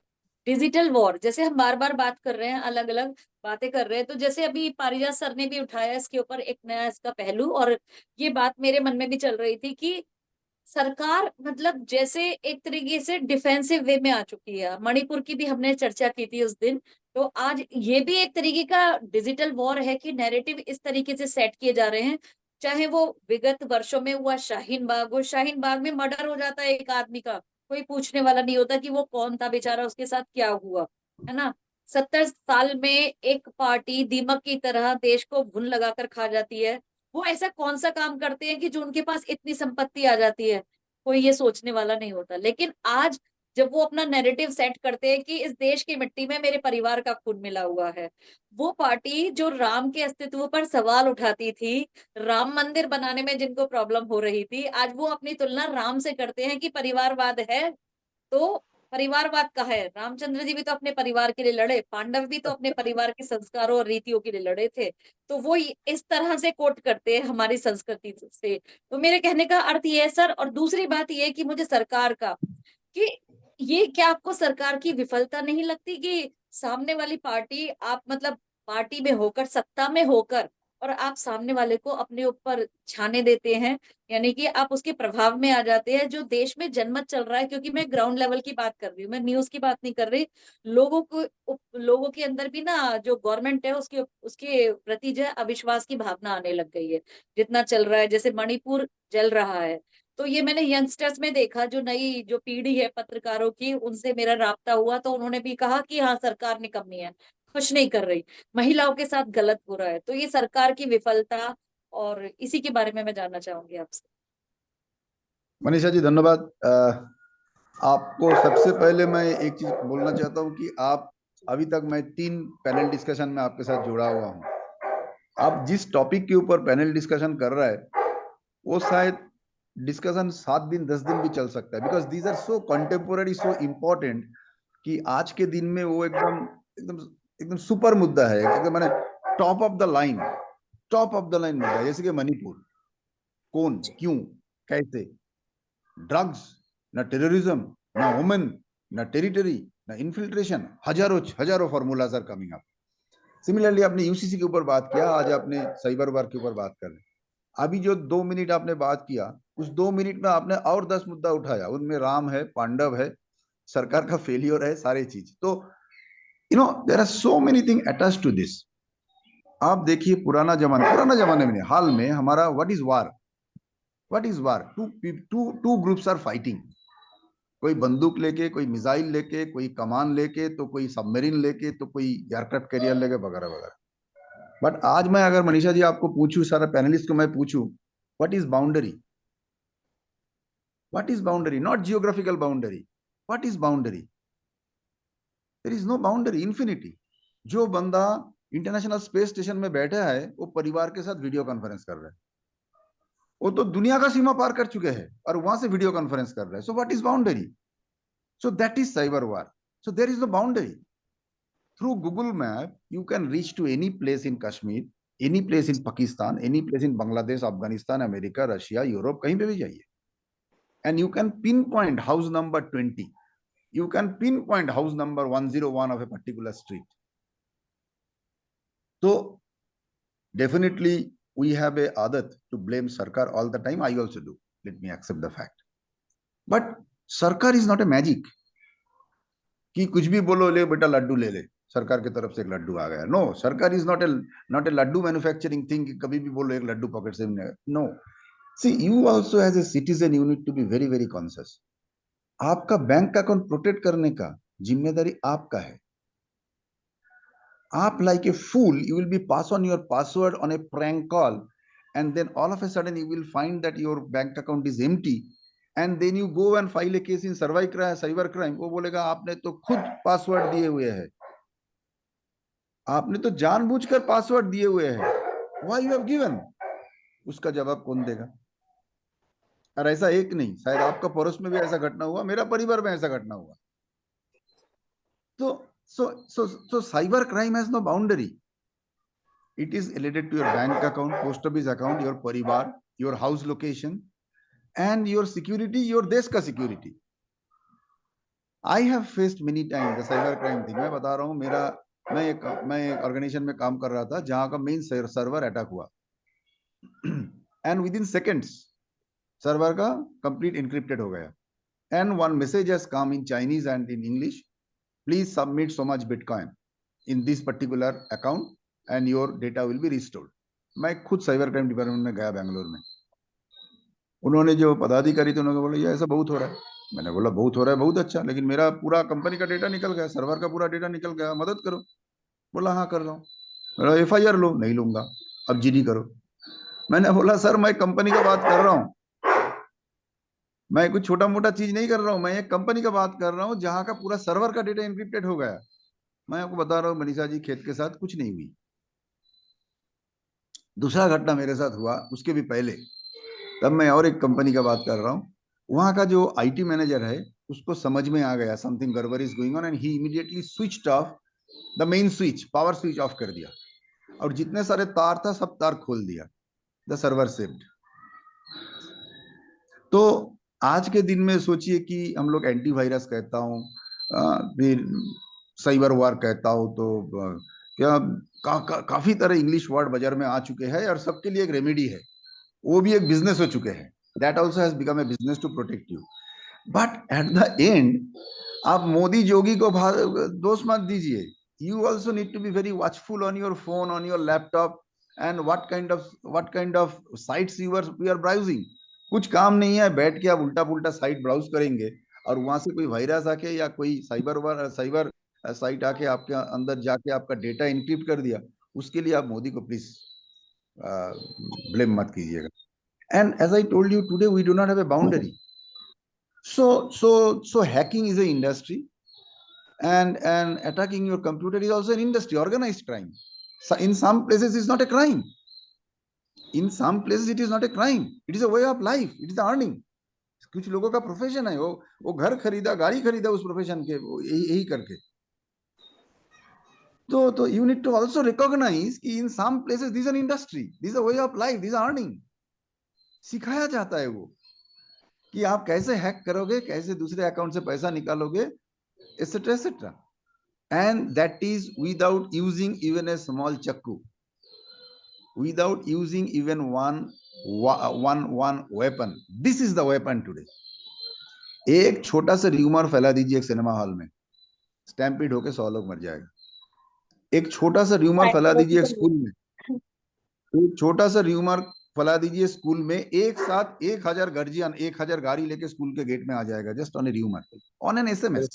B: डिजिटल वॉर, जैसे हम बार बार बात कर रहे हैं, अलग अलग बातें कर रहे हैं, तो जैसे अभी पारिजात सर ने भी उठाया इसके ऊपर एक नया इसका पहलू, और ये बात मेरे मन में भी चल रही थी कि सरकार मतलब जैसे एक तरीके से डिफेंसिव वे में आ चुकी है। मणिपुर की भी हमने चर्चा की थी उस दिन, तो आज ये भी एक तरीके का डिजिटल वॉर है कि नैरेटिव इस तरीके से सेट किए जा रहे हैं। चाहे वो विगत वर्षों में हुआ शाहीन बाग, वो शाहीन बाग में मर्डर हो जाता है एक आदमी का, कोई पूछने वाला नहीं होता कि वो कौन था बेचारा, उसके साथ क्या हुआ, है ना। 70 साल में एक पार्टी दीमक की तरह देश को घुन लगाकर खा जाती है। वो ऐसा कौन सा काम करते हैं कि जो उनके पास इतनी संपत्ति आ जाती है, कोई ये सोचने वाला नहीं होता। लेकिन आज जब वो अपना नैरेटिव सेट करते हैं कि इस देश की मिट्टी में मेरे परिवार का खून मिला हुआ है, वो पार्टी जो राम के अस्तित्व पर सवाल उठाती थी, राम मंदिर बनाने में जिनको प्रॉब्लम हो रही थी, आज वो अपनी तुलना राम से करते हैं कि परिवारवाद है। तो परिवारवाद का है, रामचंद्र जी भी तो अपने परिवार के लिए लड़े, पांडव भी तो अपने परिवार के संस्कारों और रीतियों के लिए लड़े थे। तो वो इस तरह से कोट करते हैं हमारी संस्कृति से। तो मेरे कहने का अर्थ ये है सर, और दूसरी बात ये है कि मुझे सरकार का, कि ये क्या आपको सरकार की विफलता नहीं लगती कि सामने वाली पार्टी, आप मतलब पार्टी में होकर, सत्ता में होकर, और आप सामने वाले को अपने ऊपर छाने देते हैं, यानी कि आप उसके प्रभाव में आ जाते हैं। जो देश में जनमत चल रहा है, क्योंकि मैं ग्राउंड लेवल की बात कर रही हूँ, मैं न्यूज की बात नहीं कर रही, लोगों के अंदर भी ना जो गवर्नमेंट है उसके उसके प्रति जो है अविश्वास की भावना आने लग गई है, जितना चल रहा है। जैसे मणिपुर जल रहा है, तो ये मैंने यंगस्टर्स में देखा, जो नई जो पीढ़ी है पत्रकारों की, उनसे मेरा राब्ता हुआ, तो उन्होंने भी कहा कि हाँ सरकार निकम्मी है, कुछ नहीं कर रही, महिलाओं के साथ गलत हो रहा है। तो ये सरकार की विफलता, और इसी के बारे में मैं जानना चाहूंगी आपसे।
C: मनीषा जी धन्यवाद। आपको सबसे पहले मैं एक चीज बोलना चाहता हूँ कि आप अभी तक मैं 3 पैनल डिस्कशन में आपके साथ जुड़ा हुआ हूँ। आप जिस टॉपिक के ऊपर पैनल डिस्कशन कर रहा है वो शायद डिस्कशन 7 दिन 10 दिन भी चल सकता है, because these are so contemporary, so important कि आज के दिन में वो एकदम एकदम एकदम सुपर मुद्दा है, एकदम मैंने टॉप ऑफ द लाइन मुद्दा है। जैसे कि मणिपुर, कौन, क्यों, कैसे, ड्रग्स, ना टेररिज्म, ना वुमेन, ना टेरिटरी, ना इन्फिल्ट्रेशन, हजारों formulas are coming up. Similarly आपने यूसीसी के ऊपर बात किया, आज आपने साइबर वार के ऊपर बात कर रहे हैं। अभी जो 2 मिनट आपने बात किया, उस 2 मिनट में आपने और 10 मुद्दा उठाया, उनमें राम है, पांडव है, सरकार का फेलियर है, सारे चीज। तो there are so many thing attached to this. आप देखिए पुराना जमाने में, हाल में हमारा what is war? Two groups are fighting, कोई बंदूक लेके, कोई मिसाइल लेके, कोई कमान लेके, तो कोई सबमरीन लेके, तो कोई एयरक्राफ्ट कैरियर लेके, वगैरह वगैरह। बट आज मैं अगर मनीषा जी आपको पूछूं, सारा पैनलिस्ट को मैं पूछूं, what is boundary? What is boundary? Not geographical boundary. What is boundary? There is no boundary, infinity. जो बंदा इंटरनेशनल स्पेस स्टेशन में बैठा है वो परिवार के साथ वीडियो कॉन्फ्रेंस कर रहा है, वो तो दुनिया का सीमा पार कर चुके हैं और वहां से वीडियो कॉन्फ्रेंस कर रहा है। So what is boundary? So that is cyber war. So there is no boundary. Through Google map you can reach to any place in Kashmir, any place in Pakistan, any place in Bangladesh, Afghanistan, America, Russia, Europe, कहीं पे भी जाइए, and you can pinpoint house number 20, you can pinpoint house number 101 of a particular street. So definitely we have a adat to blame sarkar all the time. I also do, let me accept the fact, but sarkar is not a magic कि कुछ भी बोलो, ले बेटा लड्डू ले ले, सरकार की तरफ से एक लड्डू आ गया। नो, सरकार is not a laddoo manufacturing thing कि कभी भी बोलो एक लड्डू पॉकेट से। No, see you also as a citizen you need to be very very conscious. आपका बैंक अकाउंट प्रोटेक्ट करने का जिम्मेदारी आपका है। आप like a fool, you will be pass on your password on a prank call, and then all of a sudden you will find that your bank account is empty, and then you go and file a case in cyber crime। वो बोलेगा आपने तो खुद password दिए हुए हैं, आपने तो जानबूझकर पासवर्ड दिए हुए हैं, why you have given? उसका जवाब कौन देगा? और ऐसा एक नहीं, शायद आपका पड़ोस में भी ऐसा घटना हुआ, मेरा परिवार में ऐसा घटना हुआ। So cyber crime has no boundary. It is related to your bank account, post office account, your parivar, your house location, and your security, your desh ka security. I have faced many times the cyber crime thing. मैं बता रहा हूँ, मैं एक organisation में काम कर रहा था जहां का मेन सर्वर अटैक हुआ, and within seconds सर्वर का कंप्लीट इनक्रिप्टेड हो गया, and one message has come in Chinese and in English, please submit so much Bitcoin in this particular account and your data will be restored. मैं खुद cyber crime department में गया बेंगलोर में, उन्होंने जो पदाधिकारी थे उन्होंने बोला ये ऐसा बहुत हो रहा है। मैंने बोला बहुत हो रहा है, बहुत अच्छा, लेकिन मेरा पूरा कंपनी का डेटा निकल गया, सर्वर का पूरा डेटा निकल गया, मदद करो। बोला हाँ कर रहा हूँ। बोला FIR लो। नहीं लूंगा, अब GD करो। मैंने बोला सर मैं कंपनी का बात कर रहा हूँ, मैं कुछ छोटा मोटा चीज नहीं कर रहा हूँ, मैं एक कंपनी का बात कर रहा हूँ जहां का पूरा सर्वर का डेटा एनक्रिप्टेड हो गया। मैं आपको बता रहा हूँ मनीषा जी, खेत के साथ कुछ नहीं हुई। दूसरा घटना मेरे साथ हुआ उसके भी पहले, तब मैं और एक कंपनी का बात कर रहा हूँ, वहां का जो IT मैनेजर है उसको समझ में आ गया समथिंग गड़बड़ is going on, and he immediately switched off the main switch, power switch off कर दिया, और जितने सारे तार था सब तार खोल दिया। The server saved. तो आज के दिन में सोचिए कि हम लोग एंटीवायरस कहता हूँ, फिर साइबर वार कहता हूँ, तो क्या काफी तरह इंग्लिश वर्ड बाजार में आ चुके हैं और सबके लिए एक रेमेडी है, वो भी एक बिजनेस हो चुके हैं. That also has become a business to protect you. But at the end आप मोदी जोगी को दोष मत दीजिए. You also need to be very watchful on your phone, on your laptop, and what kind of sites you are browsing. कुछ काम नहीं है, बैठ के आप उल्टा पुल्टा साइट ब्राउज करेंगे और वहां से कोई वायरस आके या कोई साइबर साइट आके आपके अंदर जाके आपका डेटा इनक्रिप्ट कर दिया, उसके लिए आप मोदी को प्लीज ब्लेम मत कीजिएगा. And as I told you today, we do not have a boundary. So hacking is an industry, and attacking your computer is also an industry, organized crime. So in some places it's not a crime. In some places it is not a crime. It is a way of life. It is earning. कुछ लोगों का profession है, वो घर खरीदा, गाड़ी खरीदा उस प्रोफेशन के, यही करके. तो you need to also recognize कि in some places this is an industry, this is a way of life, this is earning. सिखाया जाता है वो कि आप कैसे हैक करोगे, कैसे दूसरे अकाउंट से पैसा निकालोगे, etc etc. And that is without using even a small chakku, without using even one weapon. This is the weapon today. एक छोटा सा र्यूमर फैला दीजिए एक सिनेमा हॉल में, स्टैम्पीड होके 100 लोग मर जाएगा. एक छोटा सा र्यूमर फैला दीजिए एक स्कूल में, एक छोटा सा र्यूमर फैला दीजिए स्कूल में, एक साथ 1000 गर्जियन 1000 गाड़ी लेके स्कूल के गेट में आ जाएगा, just on A rumour, on an SMS.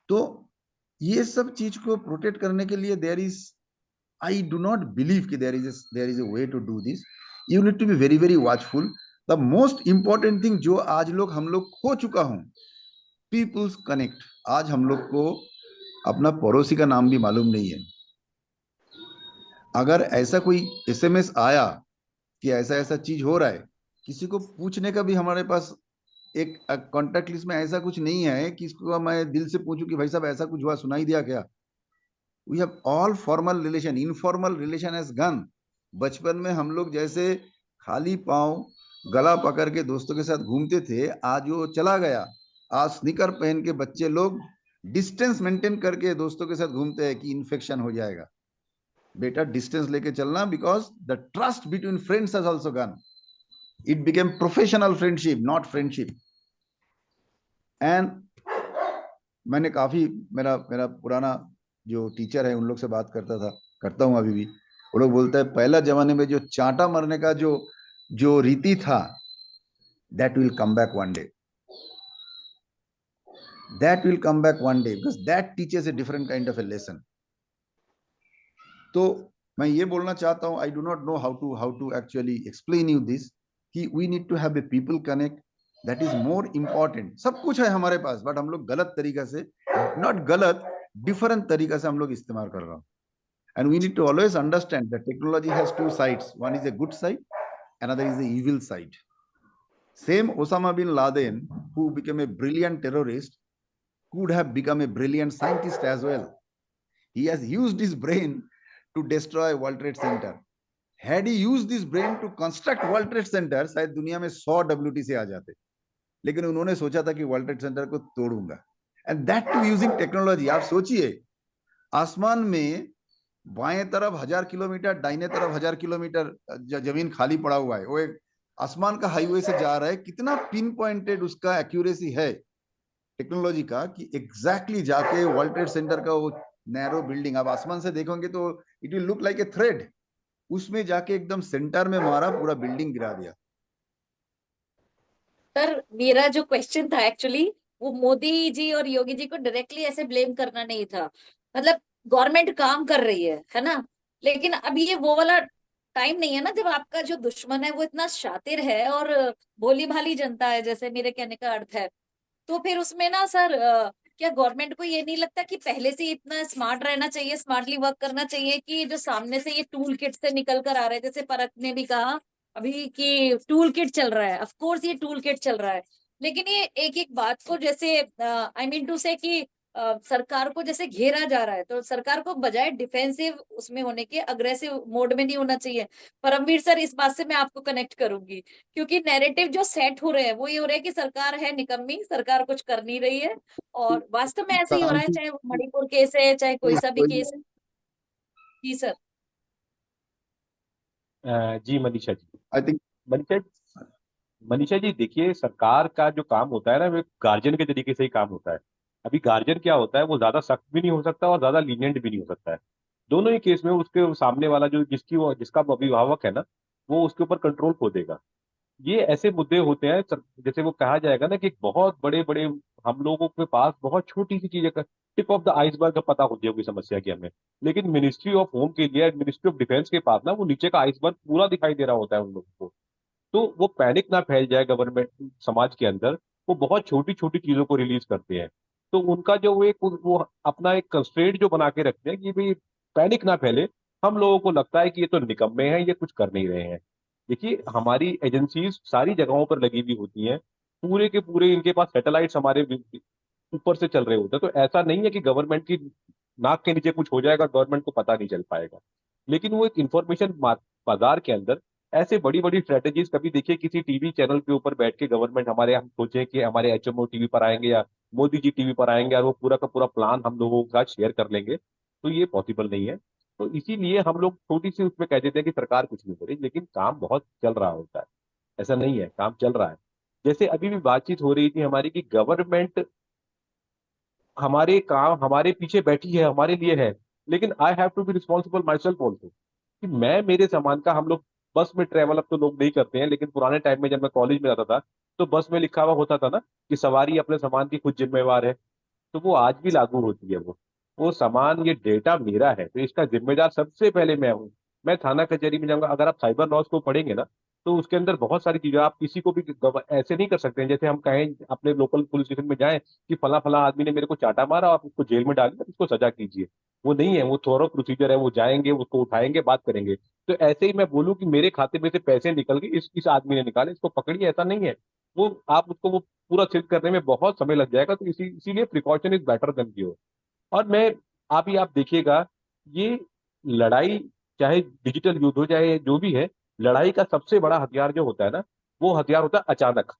C: तो ये सब चीज को प्रोटेक्ट करने के लिए there is, I do not believe कि there is a way to do this. You need to be very very watchful. The most important thing जो आज हम लोग खो चुका हूं, पीपुल्स कनेक्ट. आज हम लोग को अपना पड़ोसी का नाम भी मालूम नहीं है. अगर ऐसा कोई SMS आया कि ऐसा ऐसा चीज हो रहा है, किसी को पूछने का भी हमारे पास एक कॉन्टेक्ट लिस्ट में ऐसा कुछ नहीं है कि इसको मैं दिल से पूछूं कि भाई साहब ऐसा कुछ हुआ, सुनाई दिया क्या. We have all formal relation, informal relation has gone. बचपन में हम लोग जैसे खाली पांव गला पकड़ के दोस्तों के साथ घूमते थे, आज वो चला गया. आज स्नीकर पहन के बच्चे लोग डिस्टेंस मेंटेन करके दोस्तों के साथ घूमते हैं कि इन्फेक्शन हो जाएगा. बेटा डिस्टेंस लेके चलना, because the trust between friends has also gun. It became professional friendship, not friendship. And मैंने काफी मेरा पुराना जो टीचर है उन लोग से बात करता हूं अभी भी. वो लोग बोलते हैं पहला जमाने में जो चांटा मरने का जो रीति था, that will come back one day. That will come back one day because that teaches a different kind of a lesson. तो मैं ये बोलना चाहता हूँ, I do not know how to actually explain you this, कि we need to have a people connect. That is more important. सब कुछ है हमारे पास, बट हम लोग गलत तरीका से, not गलत, different तरीका से हम लोग इस्तेमाल कर रहे हैं. And we need to always understand that technology has two sides. One is a good side, another is the evil side. Same Osama bin Laden, who became a brilliant terrorist, could have become a brilliant scientist as well. He has used his brain to destroy World Trade Center. Had he used this brain to construct World Trade Center, शायद दुनिया में 100 WTC आ जाते. लेकिन उन्होंने सोचा था कि world Trade Center को तोड़ूंगा. And that too using technology. आप सोचिए, आसमान में बाएं तरफ 1000 किलोमीटर, दाहिने तरफ 1000 किलोमीटर जमीन खाली पड़ा हुआ है. वो एक आसमान का हाईवे से जा रहा है. कितना पिन पॉइंटेड उसका एक्यूरेसी है टेक्नोलॉजी का, कि एग्जैक्टली जाके वर्ल्ड ट्रेड सेंटर का वो नैरो बिल्डिंग आप आसमान से देखोगे तो it will look like a thread, उसमें जाके एकदम सेंटर में मारा, पूरा बिल्डिंग गिरा दिया.
B: सर मेरा जो क्वेश्चन था एक्चुअली, वो मोदी जी और योगी जी को डायरेक्टली ऐसे ब्लेम करना नहीं था. मतलब गवर्नमेंट काम कर रही है ना, लेकिन अभी ये वो वाला टाइम नहीं है ना जब आपका जो दुश्मन है वो इतना शातिर है और भोली भाली जनता है, जैसे मेरे कहने का अर्थ है. तो फिर उसमें ना सर क्या गवर्नमेंट को ये नहीं लगता कि पहले से इतना स्मार्ट रहना चाहिए, स्मार्टली वर्क करना चाहिए, कि जो सामने से ये टूल किट से निकल कर आ रहे हैं, जैसे परख ने भी कहा अभी कि टूल किट चल रहा है, ऑफ कोर्स ये टूल किट चल रहा है, लेकिन ये एक एक बात को जैसे आई मीन टू से कि सरकार को जैसे घेरा जा रहा है, तो सरकार को बजाय डिफेंसिव उसमें होने के अग्रेसिव मोड में नहीं होना चाहिए। परमवीर सर, इस बात से मैं आपको कनेक्ट करूंगी, क्योंकि नैरेटिव जो सेट हो रहे हैं वो ये हो रहा है कि सरकार है निकम्मी, सरकार कुछ कर नहीं रही है, और वास्तव में ऐसे ही हो रहा है, चाहे वो मणिपुर केस है चाहे कोई सा भी केस है। जी सर।
A: जी मनीषा जी।
C: I think
A: मनीषा मनीषा जी, देखिए, सरकार का जो काम होता है ना, वो गार्जियन के तरीके से ही काम होता है। अभी गार्जियन क्या होता है, वो ज्यादा सख्त भी नहीं हो सकता और ज्यादा लीनियंट भी नहीं हो सकता है। दोनों ही केस में उसके सामने वाला जो जिसका अभिभावक है ना, वो उसके ऊपर कंट्रोल खो देगा। ये ऐसे मुद्दे होते हैं जैसे वो कहा जाएगा ना कि बहुत बड़े बड़े, हम लोगों के पास बहुत छोटी सी चीजें, टिप ऑफ द आइसबर्ग पता होती है कोई समस्या की हमें, लेकिन मिनिस्ट्री ऑफ होम के लिए, मिनिस्ट्री ऑफ डिफेंस के पास ना, वो नीचे का आइसबर्ग पूरा दिखाई दे रहा होता है उन लोगों को। तो वो पैनिक ना फैल जाए गवर्नमेंट समाज के अंदर, वो बहुत छोटी छोटी चीजों को रिलीज करते हैं। तो उनका जो वो अपना एक कंस्ट्रेंट जो बना के रखते हैं कि भाई पैनिक ना फैले, हम लोगों को लगता है कि ये तो निकम्मे हैं, ये कुछ कर नहीं रहे हैं। देखिए, हमारी एजेंसीज सारी जगहों पर लगी हुई होती हैं, पूरे के पूरे इनके पास सैटेलाइट्स हमारे ऊपर से चल रहे होते हैं, तो ऐसा नहीं है कि गवर्नमेंट की नाक के नीचे कुछ हो जाएगा, गवर्नमेंट को पता नहीं चल पाएगा। लेकिन वो एक इंफॉर्मेशन बाजार के अंदर ऐसे बड़ी बड़ी स्ट्रेटेजीज, कभी देखिए किसी टीवी चैनल के ऊपर बैठ के गवर्नमेंट, हमारे हम सोचे कि हमारे एचएमओ टीवी पर आएंगे या मोदी जी टीवी पर आएंगे और वो पूरा का पूरा प्लान हम लोगों के साथ शेयर कर लेंगे, तो ये पॉसिबल नहीं है। तो इसीलिए हम लोग छोटी सी उसमें कह देते हैं कि सरकार कुछ नहीं करे, लेकिन काम बहुत चल रहा होता है। ऐसा नहीं है, काम चल रहा है। जैसे अभी भी बातचीत हो रही थी हमारी कि गवर्नमेंट हमारे काम हमारे पीछे बैठी है, हमारे लिए है, लेकिन I have to be responsible myself also, कि मैं मेरे सामान का, हम लोग बस में ट्रेवल अब तो लोग नहीं करते हैं, लेकिन पुराने टाइम में जब मैं कॉलेज में जाता था, तो बस में लिखा हुआ होता था ना कि सवारी अपने सामान की खुद जिम्मेवार है। तो वो आज भी लागू होती है। वो सामान, ये डेटा मेरा है, तो इसका जिम्मेदार सबसे पहले मैं हूँ। मैं थाना कचहरी में जाऊंगा, अगर आप साइबर लॉस को पढ़ेंगे ना, तो उसके अंदर बहुत सारी चीजें, आप किसी को भी ऐसे नहीं कर सकते हैं जैसे हम कहें अपने लोकल पुलिस स्टेशन में जाएं कि फला फला आदमी ने मेरे को चाटा मारा, आप उसको जेल में डालिए, उसको सजा कीजिए। वो नहीं है, वो थोड़ा प्रोसीजर है, वो जाएंगे, उसको उठाएंगे, बात करेंगे। तो ऐसे ही मैं बोलूं कि मेरे खाते में से पैसे निकल गए, इस आदमी ने निकाले, इसको पकड़िए, ऐसा नहीं है। वो आप उसको वो पूरा चेक करने में बहुत समय लग जाएगा, तो इसीलिए precaution is better than cure. और मैं, आप देखिएगा, ये लड़ाई, चाहे डिजिटल युद्ध हो चाहे जो भी है, लड़ाई का सबसे बड़ा हथियार जो होता है ना, वो हथियार होता है अचानक।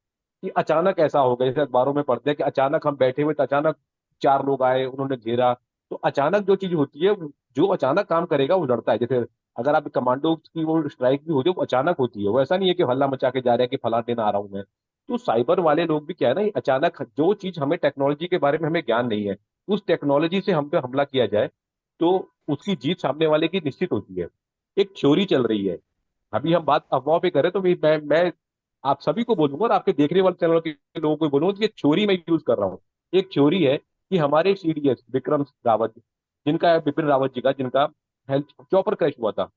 A: कि अचानक ऐसा हो गया, जैसे अखबारों में पढ़ते हैं कि अचानक हम बैठे हुए तो अचानक 4 लोग आए, उन्होंने घेरा। तो अचानक जो चीज होती है, जो अचानक काम करेगा वो लड़ता है। जैसे अगर आप कमांडो की वो स्ट्राइक भी होती है, वो अचानक होती है, वो ऐसा नहीं है कि हल्ला मचा के जा रहे हैं कि फला दिन आ रहा हूं मैं। तो साइबर वाले लोग भी क्या है ना, ये अचानक जो चीज हमें टेक्नोलॉजी के बारे में हमें ज्ञान नहीं है, उस टेक्नोलॉजी से हम पे हमला किया जाए, तो उसकी जीत सामने वाले की निश्चित होती है। एक थ्योरी चल रही है, अभी हम बात अफवाह पे करें तो भी मैं आप सभी को बोलूंगा और आपके देखने वाले चैनल के लोगों को बोलूंगा कि ये थ्योरी मैं यूज कर रहा हूँ। एक थ्योरी है कि हमारे सीडीएस विक्रम रावत, जिनका बिपिन रावत जी का, जिनका हेल्थ चॉपर क्रैश हुआ था,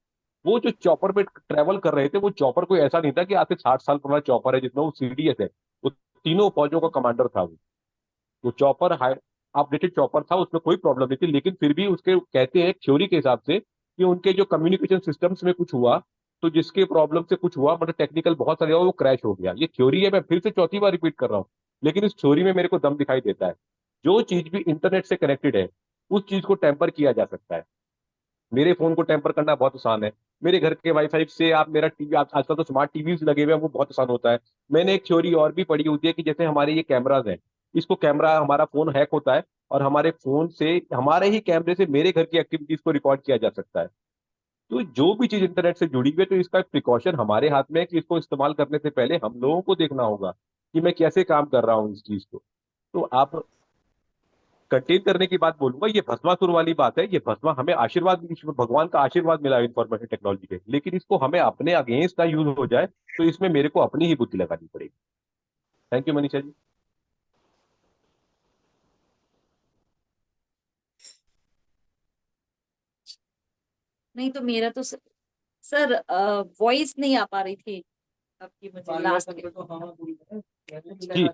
A: वो जो चॉपर पे ट्रेवल कर रहे थे, वो चॉपर कोई ऐसा नहीं था कि आज से 60 साल पुराना चॉपर है, जिसमें वो सीडीएस है। वो तीनों फौजों का कमांडर था। वो चॉपर हाई अपडेटेड चॉपर था, उसमें कोई प्रॉब्लम नहीं थी, लेकिन फिर भी उसके कहते हैं थ्योरी के हिसाब से कि उनके जो कम्युनिकेशन सिस्टम्स में कुछ हुआ, तो जिसके प्रॉब्लम से कुछ हुआ, मतलब टेक्निकल बहुत सारे हुआ, वो क्रैश हो गया। ये थ्योरी है, मैं फिर से चौथी बार रिपीट कर रहा हूँ, लेकिन इस थ्योरी में मेरे को दम दिखाई देता है। जो चीज भी इंटरनेट से कनेक्टेड है, उस चीज को टेम्पर किया जा सकता है। मेरे फोन को टेम्पर करना बहुत आसान है। मेरे घर के वाईफाई से आप मेरा टीवी, आजकल तो स्मार्ट टीवी लगे हुए हैं, वो बहुत आसान होता है। मैंने एक थ्योरी और भी पढ़ी होती है कि जैसे हमारे ये कैमराज हैं, इसको कैमरा, हमारा फोन हैक होता है और हमारे फोन से, हमारे ही कैमरे से मेरे घर की एक्टिविटीज को रिकॉर्ड किया जा सकता है। तो जो भी चीज इंटरनेट से जुड़ी हुई है, तो इसका प्रिकॉशन हमारे हाथ में है कि इसको इस्तेमाल करने से पहले हम लोगों को देखना होगा कि मैं कैसे काम कर रहा हूँ इस चीज को। तो आप कंटेन करने की बात बोलूंगा, ये भस्मासुर वाली बात है। ये भस्मा हमें आशीर्वाद, भगवान का आशीर्वाद मिला है इंफॉर्मेशन टेक्नोलॉजी के, लेकिन इसको हमें अपने अगेंस्ट ना यूज हो जाए, तो इसमें मेरे को अपनी ही बुद्धि लगानी पड़ेगी। Thank you Manisha ji.
B: नहीं तो मेरा तो सर वॉइस नहीं आ पा रही थी आपकी, मुझे लास्ट
A: जी,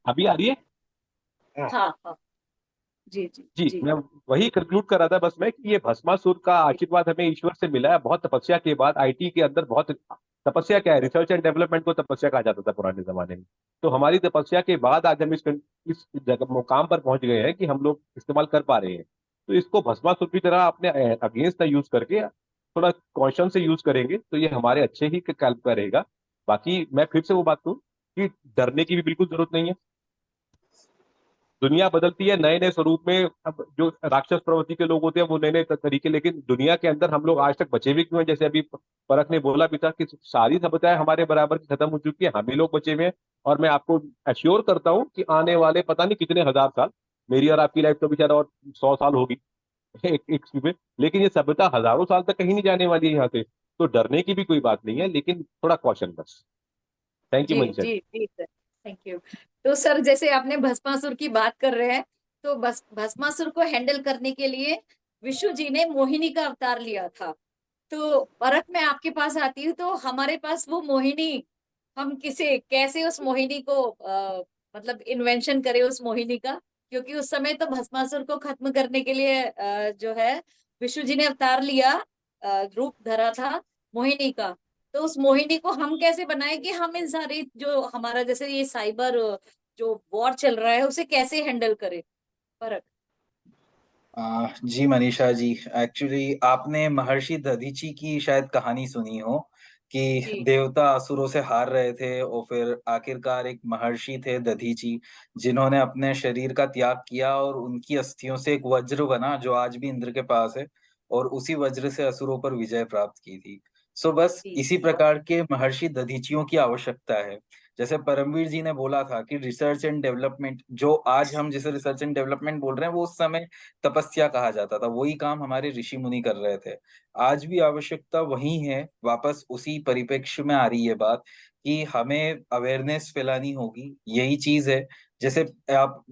A: अभी आ रही है।
B: हाँ हाँ। जी जी
A: जी,
B: जी।
A: मैं वही कंक्लूड कर रहा था बस मैं, कि ये भस्मासुर का आशीर्वाद हमें ईश्वर से मिला है, बहुत तपस्या के बाद आईटी के अंदर बहुत तपस्या क्या है? रिसर्च एंड डेवलपमेंट को तपस्या कहा जाता था पुराने जमाने में। तो हमारी तपस्या के बाद आज हम इस जगह मुकाम पर पहुंच गए हैं कि हम लोग इस्तेमाल कर पा रहे हैं। तो इसको भस्मासुर की तरह अपने अगेंस्ट यूज करके थोड़ा कॉशन से यूज करेंगे तो ये हमारे अच्छे ही काल का रहेगा। बाकी मैं फिर से वो बात कहूँ कि डरने की भी बिल्कुल जरूरत नहीं है। दुनिया बदलती है नए नए स्वरूप में। अब जो राक्षस प्रवृत्ति के लोग होते हैं वो नए नए तरीके, लेकिन दुनिया के अंदर हम लोग आज तक बचे भी क्यों हैं? जैसे अभी परख ने बोला भी था कि सारी सभ्यताएं हमारे बराबर की खत्म हो चुकी है, हम ही लोग बचे हुए हैं। और मैं आपको एश्योर करता हूँ कि आने वाले पता नहीं कितने हजार साल, मेरी और आपकी लाइफ तो बेचारा और 100 साल होगी एक में, लेकिन ये सभ्यता हजारों साल तक कहीं नहीं जाने वाली है यहाँ से। तो डरने की भी कोई बात नहीं है, लेकिन थोड़ा कॉशन बस। Thank you
B: ji
A: Manisha ji.
B: जी जी सर, थैंक यू। तो सर जैसे आपने भस्मासुर की बात कर रहे हैं, तो बस भस्मासुर को हैंडल करने के लिए विष्णु जी ने मोहिनी का अवतार लिया था। तो परख में आपके पास आती हूँ, तो हमारे पास वो मोहिनी, हम किसे कैसे उस मोहिनी को मतलब इन्वेंशन करें उस मोहिनी का, क्योंकि उस समय तो भस्मासुर को खत्म करने के लिए जो है विष्णु जी ने अवतार लिया, रूप धरा था मोहिनी का। तो उस मोहिनी को हम कैसे बनाए कि हम इन सारी जो हमारा जैसे ये साइबर जो वॉर चल रहा है उसे कैसे हैंडल करें, परख।
D: जी मनीषा जी, एक्चुअली आपने महर्षि दधीची की शायद कहानी सुनी हो कि
B: जी
D: देवता असुरों से हार रहे थे और फिर आखिरकार एक महर्षि थे दधीची, जिन्होंने अपने शरीर का त्याग किया और उनकी अस्थियों से एक वज्र बना जो आज भी इंद्र के पास है, और उसी वज्र से असुरों पर विजय प्राप्त की थी। सो बस
B: जी
D: इसी प्रकार के महर्षि दधीचियों की आवश्यकता है। जैसे परमवीर जी ने बोला था कि रिसर्च एंड डेवलपमेंट, जो आज हम जिसे रिसर्च एंड डेवलपमेंट बोल रहे हैं, वो उस समय तपस्या कहा जाता था। वही काम हमारे ऋषि मुनि कर रहे थे। आज भी आवश्यकता वही है, वापस उसी परिप्रेक्ष्य में आ रही है बात कि हमें अवेयरनेस फैलानी होगी, यही चीज है। जैसे आप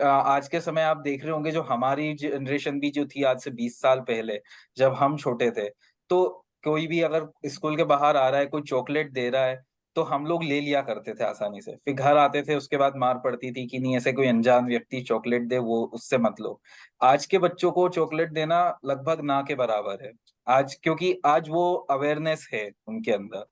D: आज के समय आप देख रहे होंगे, जो हमारी जनरेशन भी जो थी आज से 20 साल पहले, जब हम छोटे थे, तो कोई भी अगर स्कूल के बाहर आ रहा है, कोई चॉकलेट दे रहा है, तो हम लोग ले लिया करते थे आसानी से। फिर घर आते थे, उसके बाद मार पड़ती थी कि नहीं, ऐसे कोई अनजान व्यक्ति चॉकलेट दे, वो उससे मत लो। आज के बच्चों को चॉकलेट देना लगभग ना के बराबर है आज, क्योंकि आज वो अवेयरनेस है उनके अंदर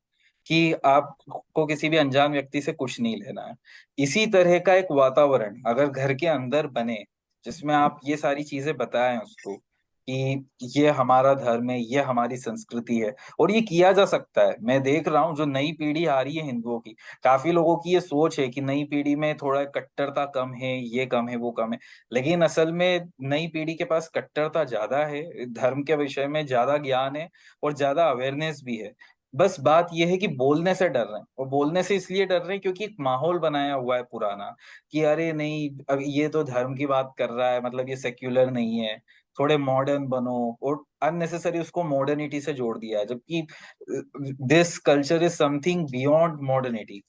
D: कि आपको किसी भी अनजान व्यक्ति से कुछ नहीं लेना है। इसी तरह का एक वातावरण अगर घर के अंदर बने, जिसमें आप ये सारी चीजें बताएं उसको कि ये हमारा धर्म है, ये हमारी संस्कृति है, और ये किया जा सकता है। मैं देख रहा हूँ जो नई पीढ़ी आ रही है हिंदुओं की, काफी लोगों की ये सोच है कि नई पीढ़ी में थोड़ा कट्टरता कम है, ये कम है, वो कम है। लेकिन असल में नई पीढ़ी के पास कट्टरता ज्यादा है, धर्म के विषय में ज्यादा ज्ञान है और ज्यादा अवेयरनेस भी है। बस बात यह है कि बोलने से डर रहे हैं, और बोलने से इसलिए डर रहे हैं क्योंकि एक माहौल बनाया हुआ है पुराना कि अरे नहीं, अब ये तो धर्म की बात कर रहा है, मतलब ये सेक्युलर नहीं है, थोड़े मॉडर्न बनो, और अननेसेसरी उसको मॉडर्निटी से जोड़ दिया है, जबकि this culture is something beyond modernity.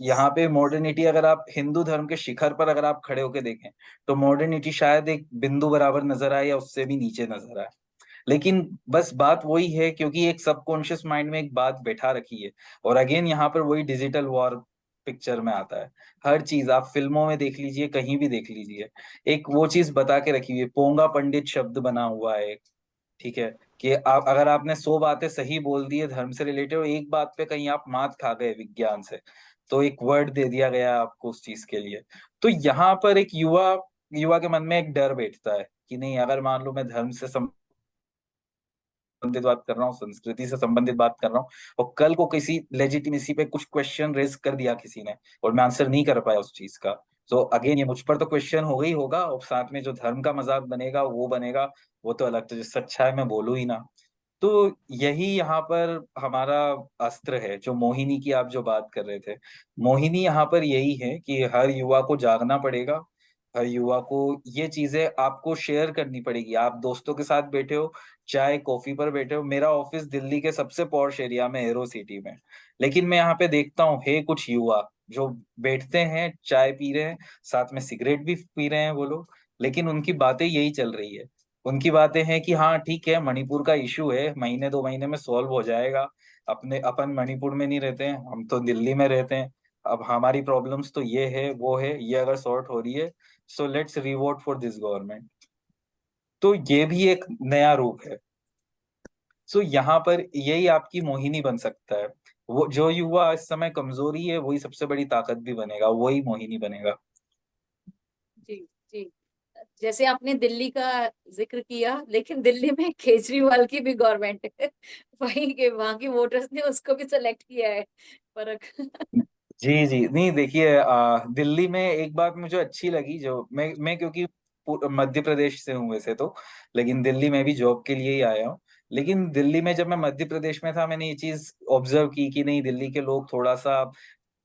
D: यहाँ पे मॉडर्निटी, अगर आप हिंदू धर्म के शिखर पर अगर आप खड़े होके देखें, तो मॉडर्निटी शायद एक बिंदु बराबर नजर आए या उससे भी नीचे नजर आए। लेकिन बस बात वही है, क्योंकि एक सबकॉन्शियस माइंड में एक बात बैठा रखी है। और अगेन यहाँ पर वही डिजिटल वॉर पिक्चर में आता है। हर चीज आप फिल्मों में देख लीजिए, कहीं भी देख लीजिए, एक वो चीज बता के रखी हुई है। पोंगा पंडित शब्द बना हुआ है, ठीक है, कि आप अगर आपने 100 बातें सही बोल दी है धर्म से रिलेटेड, और एक बात पे कहीं आप मात खा गए विज्ञान से, तो एक वर्ड दे दिया गया आपको उस चीज के लिए। तो यहाँ पर एक युवा युवा के मन में एक डर बैठता है कि नहीं, अगर मान लो मैं धर्म से संबंधित बात कर रहा हूँ, संस्कृति से संबंधित बात कर रहा हूँ, और कल को किसी लेजिटिमेसी पे कुछ क्वेश्चन रेज कर दिया किसी ने, और मैं आंसर नहीं कर पाया उस चीज का, तो अगेन ये मुझ पर तो क्वेश्चन हो ही होगा, और साथ में जो धर्म का मजाक बनेगा वो बनेगा, वो तो अलग। तो जिससे अच्छा है मैं बोलूं ही ना। तो यही यहाँ पर हमारा अस्त्र है, जो मोहिनी की आप जो बात कर रहे थे। मोहिनी यहाँ पर यही है कि हर युवा को जागना पड़ेगा, हर युवा को ये चीजें आपको शेयर करनी पड़ेगी। आप दोस्तों के साथ बैठे हो, चाय कॉफी पर बैठे हो, मेरा ऑफिस दिल्ली के सबसे पॉश एरिया में, एरो सिटी में, लेकिन मैं यहाँ पे देखता हूँ है कुछ युवा जो बैठते हैं, चाय पी रहे हैं, साथ में सिगरेट भी पी रहे हैं वो लोग, लेकिन उनकी बातें यही चल रही है। उनकी बातें हैं कि हाँ ठीक है, मणिपुर का इशू है, महीने 2 महीने में सॉल्व हो जाएगा, अपने अपन मणिपुर में नहीं रहते हैं, हम तो दिल्ली में रहते हैं, अब हमारी प्रॉब्लम्स तो ये है वो है, ये अगर सॉर्ट हो रही है, so let's revolt for this government. तो ये भी एक नया रूप है। सो यहाँ पर यही आपकी मोहिनी बन सकता है। वो जो युवा इस समय कमजोरी है वही सबसे बड़ी ताकत भी बनेगा, वही मोहिनी बनेगा।
B: जी जी। जैसे आपने दिल्ली का जिक्र किया, लेकिन दिल्ली में केजरीवाल की भी गवर्नमेंट है। वहीं के वहां की वोटर्स ने उसको भी सेलेक्ट किया है। फर्क।
D: जी जी, नहीं देखिए, दिल्ली में एक बात मुझे अच्छी लगी, जो मैं क्योंकि मध्य प्रदेश से हूँ वैसे तो, लेकिन दिल्ली में भी जॉब के लिए ही आया हूँ। लेकिन दिल्ली में जब मैं मध्य प्रदेश में था, मैंने ये चीज ऑब्जर्व की कि नहीं, दिल्ली के लोग थोड़ा सा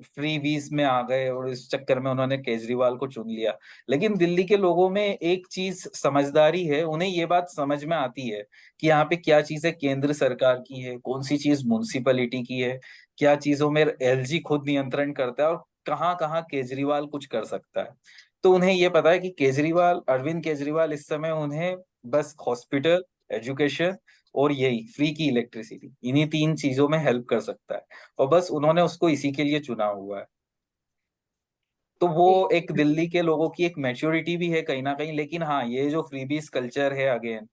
D: फ्री बीस में आ गए और इस चक्कर में उन्होंने केजरीवाल को चुन लिया। लेकिन दिल्ली के लोगों में एक चीज समझदारी है, उन्हें ये बात समझ में आती है कि यहाँ पे क्या चीजें केंद्र सरकार की है, कौन सी चीज म्युनिसिपैलिटी की है, क्या चीजों में एलजी खुद नियंत्रण करता है और कहाँ कहाँ केजरीवाल कुछ कर सकता है। तो उन्हें ये पता है कि केजरीवाल, अरविंद केजरीवाल इस समय उन्हें बस हॉस्पिटल, एजुकेशन और यही फ्री की इलेक्ट्रिसिटी, इन्हीं तीन चीजों में हेल्प कर सकता है, और बस उन्होंने उसको इसी के लिए चुना हुआ है। तो वो
B: जी
D: एक दिल्ली के लोगों की एक मैच्योरिटी भी है कहीं ना कहीं। लेकिन हाँ, ये जो फ्रीबीज कल्चर है अगेन,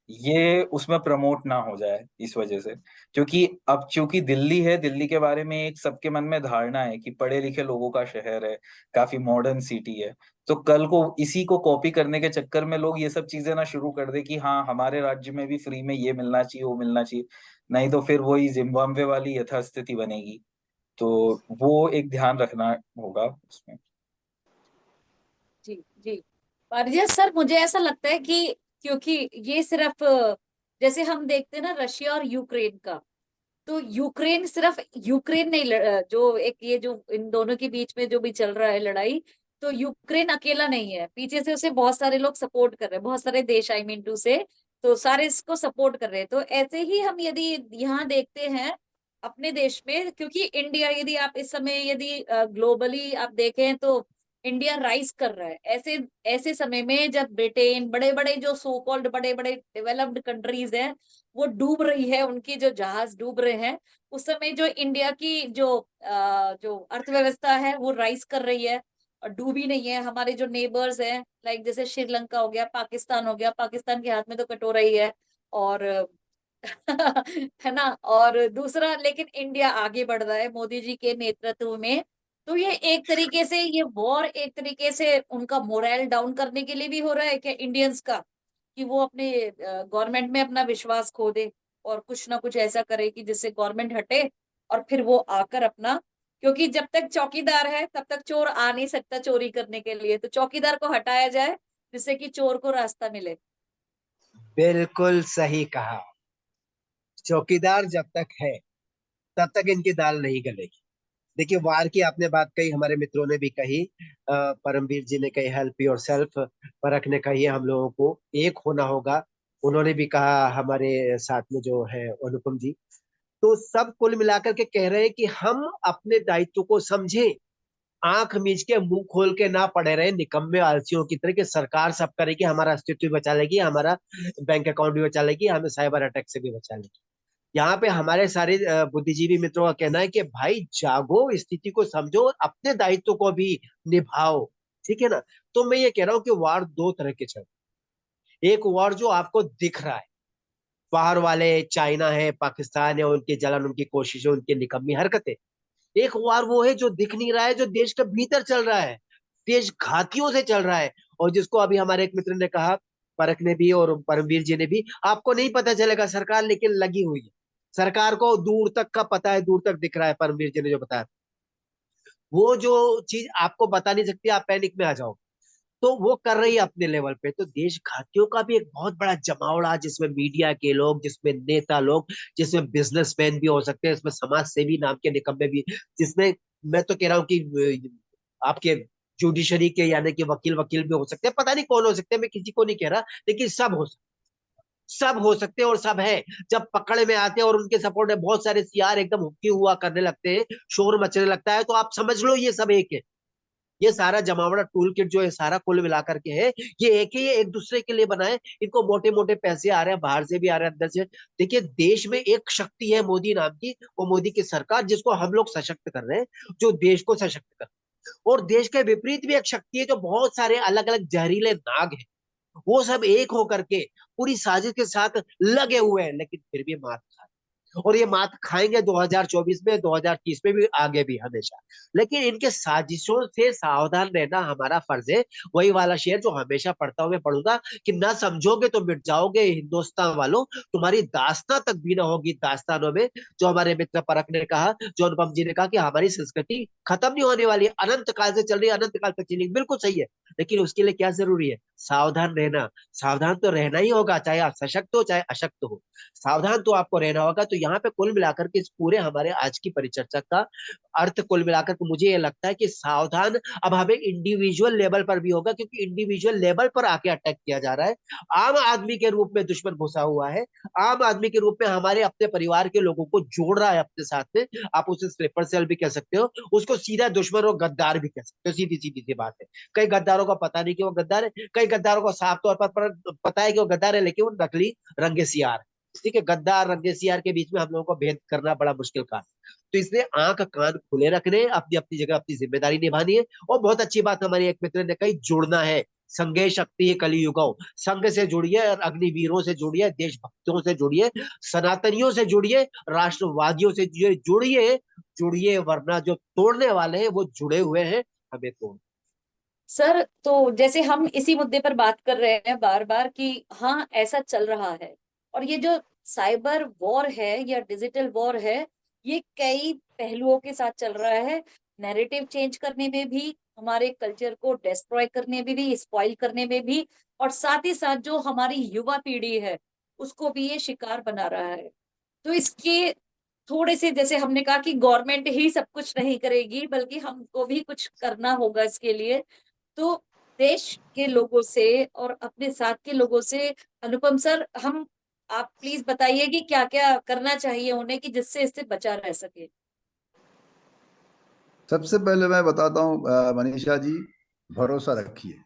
D: ये उसमें प्रमोट ना हो जाए इस वजह से। क्योंकि अब चूंकि दिल्ली है, दिल्ली के बारे में एक सबके मन में धारणा है कि पढ़े लिखे लोगों का शहर है, काफी मॉडर्न सिटी है। तो कल को इसी को कॉपी करने के चक्कर में लोग ये सब चीजें ना शुरू कर दे कि हाँ, हमारे राज्य में भी फ्री में ये मिलना चाहिए, वो मिलना चाहिए। नहीं तो फिर वही जिम्बाब्वे वाली यथास्थिति बनेगी। तो वो एक ध्यान रखना होगा उसमें।
B: जी जी। पर ये सर, मुझे ऐसा लगता है कि क्योंकि ये सिर्फ जैसे हम देखते हैं ना रशिया और यूक्रेन का, तो यूक्रेन सिर्फ यूक्रेन नहीं जो एक ये जो इन दोनों के बीच में जो भी चल रहा है लड़ाई, तो यूक्रेन अकेला नहीं है, पीछे से उसे बहुत सारे लोग सपोर्ट कर रहे हैं, बहुत सारे देश, आई मीन टू से, तो सारे इसको सपोर्ट कर रहे हैं। तो ऐसे ही हम यदि यहाँ देखते हैं अपने देश में, क्योंकि इंडिया, यदि आप इस समय यदि ग्लोबली आप देखें तो इंडिया राइज कर रहा है ऐसे ऐसे समय में जब ब्रिटेन, बड़े बड़े जो सो कॉल्ड बड़े बड़े डेवलप्ड कंट्रीज हैं, वो डूब रही है, उनकी जो जहाज डूब रहे हैं, उस समय जो इंडिया की जो अर्थव्यवस्था है वो राइज कर रही है और डूबी नहीं है। हमारे जो नेबर्स हैं, लाइक जैसे श्रीलंका हो गया, पाकिस्तान हो गया, पाकिस्तान के हाथ में तो कटोरा ही है, और है ना, और दूसरा, लेकिन इंडिया आगे बढ़ रहा है मोदी जी के नेतृत्व में। तो ये एक तरीके से, ये वॉर एक तरीके से उनका मोरल डाउन करने के लिए भी हो रहा है क्या इंडियंस का, कि वो अपने गवर्नमेंट में अपना विश्वास खो दे और कुछ ना कुछ ऐसा करे कि जिससे गवर्नमेंट हटे, और फिर वो आकर अपना, क्योंकि जब तक चौकीदार है तब तक चोर आ नहीं सकता चोरी करने के लिए, तो चौकीदार को हटाया जाए जिससे कि चोर को रास्ता मिले।
E: बिल्कुल सही कहा। चौकीदार जब तक है तब तक इनकी दाल नहीं गलेगी। देखिए, वार की आपने बात कही, हमारे मित्रों ने भी कही, परमवीर जी ने कही, हेल्प योर सेल्फ, परख ने कही है हम लोगों को एक होना होगा। उन्होंने भी कहा, हमारे साथ में जो है अनुपम जी। तो सब कुल मिलाकर के कह रहे हैं कि हम अपने दायित्व को समझें, आंख मीच के मुंह खोल के ना पड़े रहे निकम्मे आलसियों की तरह कि सरकार सब करेगी, हमारा अस्तित्व भी बचा लेगी, हमारा बैंक अकाउंट भी बचा लेगी, हमें साइबर अटैक से भी बचा लेगी। यहाँ पे हमारे सारे बुद्धिजीवी मित्रों का कहना है कि भाई जागो, स्थिति को समझो और अपने दायित्व को भी निभाओ। ठीक है ना? तो मैं ये कह रहा हूँ कि वार दो तरह के चल, एक वार जो आपको दिख रहा है, बाहर वाले चाइना है, पाकिस्तान है, उनकी जलन, उनकी कोशिशें, उनकी निकम्मी हरकतें। एक वार वो है जो दिख नहीं रहा है, जो देश के भीतर चल रहा है, देश घातियों से चल रहा है, और जिसको अभी हमारे एक मित्र ने कहा, परख ने भी और परमवीर जी ने भी, आपको नहीं पता चलेगा सरकार लेकिन लगी हुई है। सरकार को दूर तक का पता है, दूर तक दिख रहा है, परमवीर जी ने जो बताया। वो जो चीज आपको बता नहीं सकती, आप पैनिक में आ जाओ। तो वो कर रही है अपने लेवल पे। तो देश घातियों का भी एक बहुत बड़ा जमावड़ा, जिसमें मीडिया के लोग, जिसमें नेता लोग, जिसमें बिजनेसमैन भी हो सकते हैं, इसमें समाज सेवी नाम के निकम्मे भी, जिसमें मैं तो कह रहा हूँ कि आपके जुडिशरी के यानी कि वकील वकील भी हो सकते हैं, पता नहीं कौन हो सकते हैं, मैं किसी को नहीं कह रहा, लेकिन सब हो सकते, सब हो सकते हैं और सब है। जब पकड़ में आते हैं और उनके सपोर्ट में बहुत सारे सीआर एकदम हुक्की हुआ करने लगते हैं, शोर मचने लगता है, तो आप समझ लो ये सब एक है। ये सारा जमावड़ा टूल किट जो है सारा कुल मिलाकर के है, ये एक ही, ये एक दूसरे के लिए बना है। इनको मोटे मोटे पैसे आ रहे हैं, बाहर से भी आ रहे हैं, अंदर से। देखिए, देश में एक शक्ति है मोदी नाम की, वो मोदी की सरकार, जिसको हम लोग सशक्त कर रहे हैं, जो देश को सशक्त कर रहे हैं। और देश के विपरीत भी एक शक्ति है, जो बहुत सारे अलग अलग जहरीले नाग हैं, वो सब एक होकर के पूरी साजिश के साथ लगे हुए हैं, लेकिन फिर भी मात खा, और ये मात खाएंगे 2024 में, 2030 में भी, आगे भी हमेशा। लेकिन इनके साजिशों से सावधान रहना हमारा फर्ज है। वही वाला शेर जो हमेशा पढ़ता हूं, मैं पढ़ूंगा कि ना समझोगे तो मिट जाओगे हिंदुस्तान वालों, तुम्हारी दास्तां तक भी ना होगी दास्तानों में। जो हमारे मित्र परख ने कहा, जो अनुपम जी ने कहा कि हमारी संस्कृति खत्म नहीं होने वाली है, अनंत काल से चल रही है, अनंत काल तक चलेगी, बिल्कुल सही है। लेकिन उसके लिए क्या जरूरी है? सावधान रहना। सावधान तो रहना ही होगा, चाहे आप सशक्त हो चाहे अशक्त हो, सावधान तो आपको रहना होगा। तो यहाँ पे कुल मिलाकर के इस पूरे हमारे आज की परिचर्चा का अर्थ कुल मिलाकर के मुझे ये लगता है कि सावधान अब हमें इंडिविजुअल लेवल पर भी होगा, क्योंकि इंडिविजुअल लेवल पर आके अटैक किया जा रहा है। आम आदमी के रूप में दुश्मन घुसा हुआ है, आम आदमी के रूप में हमारे अपने परिवार के लोगों को जोड़ रहा है अपने साथ में। आप उसे स्लीपर सेल भी कह सकते हो, उसको सीधा दुश्मन और गद्दार भी कह सकते हो, सीधी सीधी सी बात है। कई गद्दारों को पता नहीं कि वो गद्दार है, कई गद्दारों को साफ तौर पर पता है कि वो गद्दार है, लेकिन वो नकली रंगे सियार। ठीक है, गद्दार रंगे सियार के बीच में हम लोगों को भेद करना बड़ा मुश्किल काम है। तो इसलिए आंख कान खुले रखने, अपनी अपनी जगह अपनी जिम्मेदारी निभानी है। और बहुत अच्छी बात हमारी एक मित्र ने कही, जुड़ना है। संघे शक्ति कलियुगो, संघ से जुड़िए, अग्निवीरों से जुड़िए, देशभक्तों से जुड़िए, सनातनियों से जुड़िए, राष्ट्रवादियों से जुड़िए, जुड़िए, वरना जो तोड़ने वाले हैं वो जुड़े हुए हैं हमें तोड़।
B: सर, तो जैसे हम इसी मुद्दे पर बात कर रहे हैं बार बार कि हाँ ऐसा चल रहा है, और ये जो साइबर वॉर है या डिजिटल वॉर है, ये कई पहलुओं के साथ चल रहा है। नैरेटिव चेंज करने में भी, हमारे कल्चर को डिस्ट्रॉय करने में भी, स्पॉइल करने में भी, और साथ ही साथ जो हमारी युवा पीढ़ी है उसको भी ये शिकार बना रहा है। तो इसके थोड़े से, जैसे हमने कहा कि गवर्नमेंट ही सब कुछ नहीं करेगी, बल्कि हमको भी कुछ करना होगा इसके लिए। तो देश के लोगों से और अपने साथ के लोगों से, अनुपम सर, आप प्लीज बताइए कि क्या क्या करना चाहिए उन्हें कि जिससे इससे बचा रह सके।
C: सबसे पहले मैं बताता हूँ मनीषा जी, भरोसा रखिए।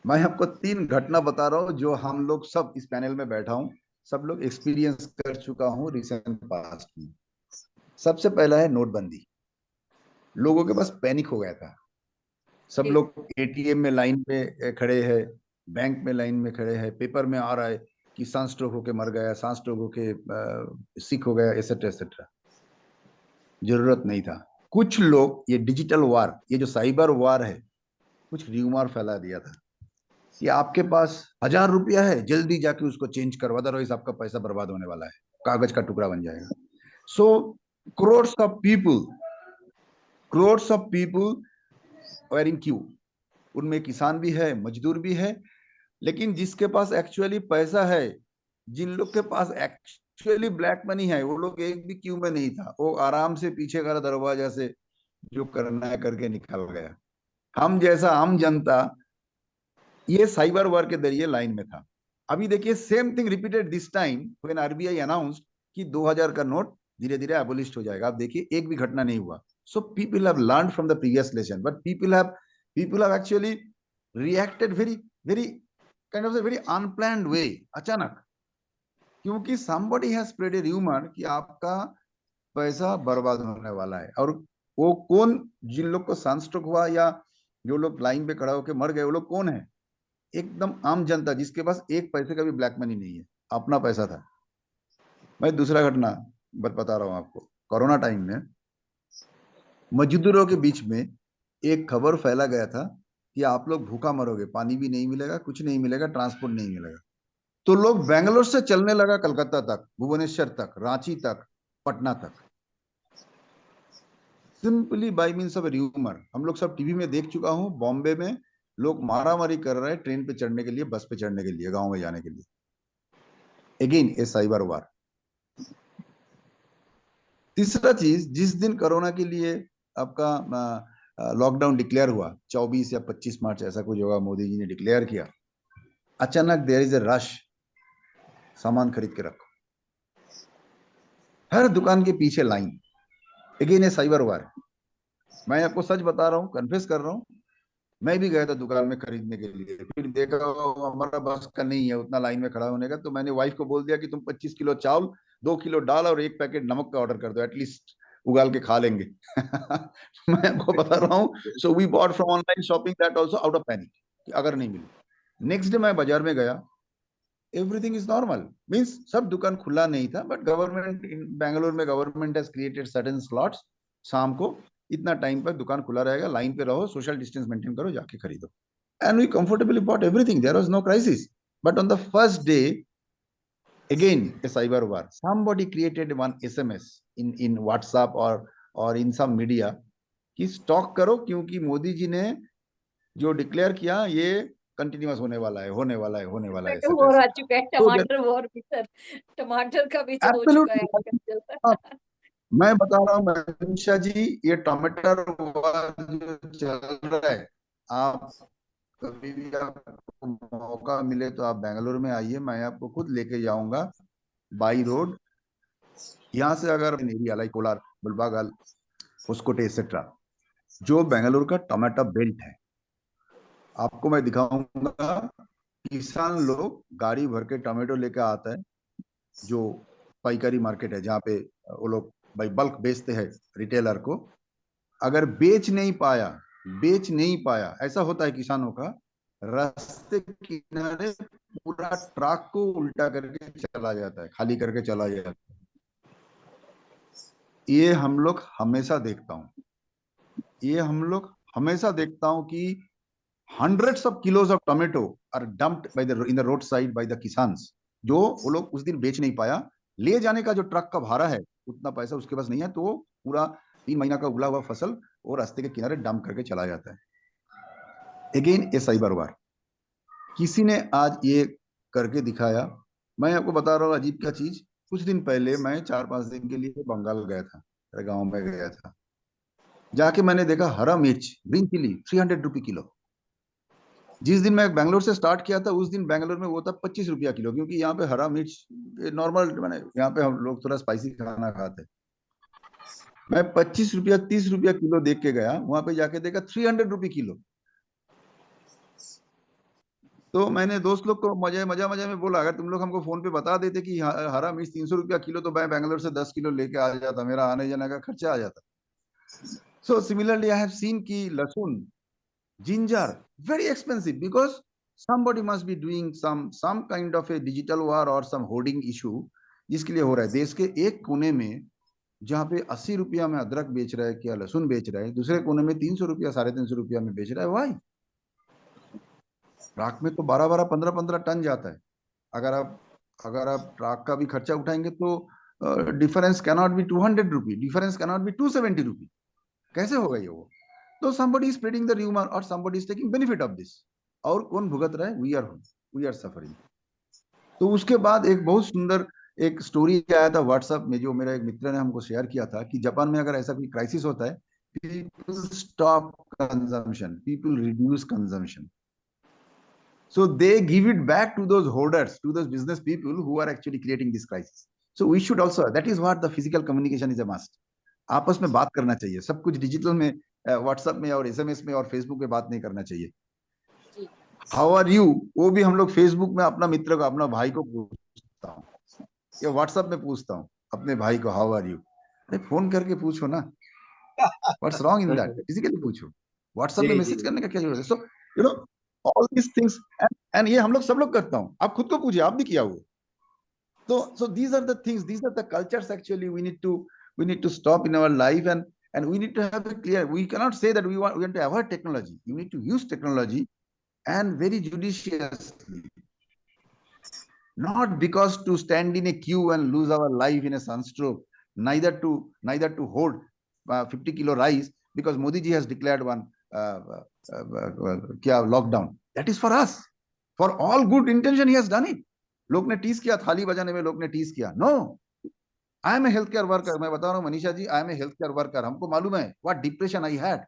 C: मैं आपको 3 घटना बता रहा हूँ जो हम लोग सब इस पैनल में बैठा हूँ, सब लोग एक्सपीरियंस कर चुका हूँ रिसेंट पास्ट में। सबसे पहला है नोटबंदी। लोगों के पास पैनिक हो गया था, सब
B: जी।
C: लोग एटीएम में लाइन में खड़े हैं, बैंक में लाइन में खड़े हैं, पेपर में आ रहा है कि सनस्ट्रोक होके मर गया, सनस्ट्रोक होके सिक हो गया, एसेट्रा एसेट्रा। जरूरत नहीं था। कुछ लोग ये डिजिटल वार, ये जो साइबर वार है, कुछ र्यूमर फैला दिया था कि आपके पास 1000 रुपया है, जल्दी जाके उसको चेंज करो, अदरवाइज आपका पैसा बर्बाद होने वाला है, कागज का टुकड़ा बन जाएगा। सो crores of people were in Q. उनमें किसान भी है, मजदूर भी है, लेकिन जिसके पास एक्चुअली पैसा है, जिन लोग के पास एक्चुअली ब्लैक मनी है, वो लोग एक भी क्यू में नहीं था, वो आराम से पीछे का दरवाजा से जो करना है करके निकल गया। हम जैसा आम जनता ये साइबर वार के जरिए लाइन में था। अभी देखिए same thing repeated this time when RBI announced कि 2000 का नोट धीरे धीरे एबोलिश हो जाएगा। आप देखिए एक भी घटना नहीं हुआ। So people have learn from the previous lesson, but people have actually reacted very very kind of very unplanned way, अचानक, क्योंकि somebody has spread a rumor कि आपका पैसा बर्बाद होने वाला है। और वो कौन, जिन लोग को सनस्ट्रोक हुआ या जो लोग लाइन पे खड़ा होकर मर गए, वो लोग कौन है? एकदम आम जनता, जिसके पास एक पैसे का भी ब्लैक मनी नहीं है, अपना पैसा था। मैं दूसरा घटना बता रहा हूँ आपको। कोरोना टाइम में मजदूरों के बीच में एक खबर फैला गया था कि आप लोग भूखा मरोगे, पानी भी नहीं मिलेगा, कुछ नहीं मिलेगा, ट्रांसपोर्ट नहीं मिलेगा। तो लोग बेंगलोर से चलने लगा कलकत्ता तक, भुवनेश्वर तक, रांची तक, पटना तक, simply by means of rumour. हम लोग सब टीवी में देख चुका हूं, बॉम्बे में लोग मारामारी कर रहे हैं ट्रेन पे चढ़ने के लिए, बस पे चढ़ने के लिए, गांव में जाने के लिए। अगेन ए साइबर वार। तीसरा चीज, जिस दिन कोरोना के लिए आपका लॉकडाउन डिक्लेयर हुआ, 24 या 25 मार्च ऐसा कुछ होगा, मोदी जी ने डिक्लेयर किया, अचानक देयर इज ए रश, सामान खरीद के रखो, हर दुकान के पीछे लाइन। अगेन ए साइबर वार। मैं आपको सच बता रहा हूँ, कन्फेस कर रहा हूँ, मैं भी गया था दुकान में खरीदने के लिए, फिर देखा हमारा बस का नहीं है उतना लाइन में खड़ा होने का, तो मैंने वाइफ को बोल दिया कि तुम 25 किलो चावल, 2 किलो दाल और 1 पैकेट नमक का ऑर्डर कर दो, एटलीस्ट उगाल के खा लेंगे। मैं आपको बता रहा हूँ। So we bought from online shopping that also out of panic, कि अगर नहीं मिले। नेक्स्ट डे मैं बाजार में गया, एवरीथिंग इज नॉर्मल, मीन्स सब दुकान खुला नहीं था, बट गवर्नमेंट इन बैंगलोर में government has created certain slots, शाम को इतना टाइम पर दुकान खुला रहेगा, लाइन पे रहो, सोशल डिस्टेंस मेंटेन करो, जाके खरीदो, and we comfortably bought everything. There was no crisis. But on the first day, again a cyber war. Somebody created one SMS in WhatsApp or in some media कि stock करो, क्योंकि मोदी जी ने जो declare किया ये कंटिन्यूअस होने वाला है, होने वाला है, होने वाला है,
B: टोमेटो वॉर आ
C: etc.
B: चुका है,
C: तो
B: टमाटर वॉर भी सर, टमाटर का भी तो हो चुका है आजकल।
C: मैं बता रहा हूँ मनीषा जी, ये टमाटर war जो चल रहा है, आप कभी भी आपको मौका मिले तो आप बैंगलोर में आइए, मैं आपको खुद लेके जाऊंगा बाई रोड, यहाँ से अगर area like Kolar, Bulbagal, Hoskote etcetera, जो बैंगलोर का टमाटो बेल्ट है, आपको मैं दिखाऊंगा। किसान लोग गाड़ी भर के टमाटो लेके आता है, जो पाइकारी मार्केट है जहाँ पे वो लोग भाई बल्क बेचते हैं रिटेलर को, अगर बेच नहीं पाया, ऐसा होता है किसानों का, रास्ते किनारे पूरा ट्रक को उल्टा करके चला जाता है, खाली करके चला जाता है। ये हम लोग हमेशा देखता हूँ कि hundreds of kilos of tomato are dumped in the roadside by the kisans, जो वो लोग उस दिन बेच नहीं पाया, ले जाने का जो ट्रक का भाड़ा है उतना पैसा उसके पास नहीं है, तो पूरा 3 महीना का उगला हुआ फसल वो रास्ते के किनारे डंप करके चला जाता है। अगेन ए साइबर वार, किसी ने आज ये करके दिखाया। मैं आपको बता रहा हूँ अजीब क्या चीज, कुछ दिन पहले मैं 4-5 दिन के लिए बंगाल गया था, मेरे गाँव में गया था, जाके मैंने देखा हरा मिर्च ग्रीन चिली 300 रुपये किलो। जिस दिन मैं बैंगलोर से स्टार्ट किया था उस दिन बैंगलोर में वो था 25 रुपया किलो, क्योंकि यहाँ पे हरा मिर्च नॉर्मल, मैंने यहाँ पे हम लोग थोड़ा स्पाइसी खाना खाते हैं। मैं 25 रुपया 30 रुपया किलो देख के गया, वहां पे जाके देखा 300 रुपये किलो। तो मैंने दोस्त लोग को मजा में बोला, अगर तुम लोग हमको फोन पे बता देते कि हरा मिर्च 300 रुपया किलो, तो मैं बैंगलोर से 10 किलो लेके आ जाता, मेरा आने जाने का खर्चा आ जाता। So similarly I have scene की लहसुन, ginger, very expensive, because somebody must be doing some kind of a digital war or some hoarding issue, जिसके लिए हो रहा है। देश के एक कोने में जहाँ पे 80 रुपया में अदरक बेच रहा है, क्या लहसुन बेच रहा है, दूसरे कोने में 300 रुपया 350 रुपया में बेच रहा है। वाई? ट्रक में तो 12-12 15-15 टन जाता है। अगर आप ट्रक का भी खर्चा उठाएंगे तो difference cannot be 200 rupee, difference cannot be 270 रुपी। कैसे होगा ये? वो तो somebody is spreading the rumor or somebody is taking benefit of this, और कौन भुगत रहा है? we are suffering। तो उसके बाद एक बहुत सुंदर एक स्टोरी आया था व्हाट्सएप में, जो मेरा एक मित्र ने हमको शेयर किया था, कि जापान में अगर ऐसा कोई क्राइसिस होता है, people stop consumption, people reduce consumption, so they give it back to those hoarders, to those business people who are actually creating this crisis। so we should also, that is what the physical communication is a must। आपस में बात करना चाहिए, सब कुछ digital में, WhatsApp में और एसएमएस में और फेसबुक पे बात नहीं करना चाहिए। हाउ आर यू, वो भी हम लोग फेसबुक में अपना मित्र को, अपना भाई को पूछता हूँ, या व्हाट्सएप में पूछता हूँ अपने भाई को, हाउ आर यू। अरे फोन करके पूछो ना, what's wrong in that? Physically पूछो, व्हाट्सएप में मैसेज करने का क्या जरूरत है? So you know all this things, and ये हम लोग सब लोग करता हूँ, आप खुद को पूछिए, आप भी किया हुआ। So these are the things, these are the cultures actually we need to stop in our life, and we need to have a clear, we cannot say that we want to avoid technology. You need to use technology, and very judiciously, not because to stand in a queue and lose our life in a sunstroke, neither to hoard 50 kilo rice because Modi ji has declared one lockdown. That is for us, for all good intention he has done it। लोग ने tease किया, थाली बजाने में लोग ने tease किया। No, I am a health care worker, मैं बता रहा हूँ Manisha ji, I am a health care worker. हमको मालूम है what depression I had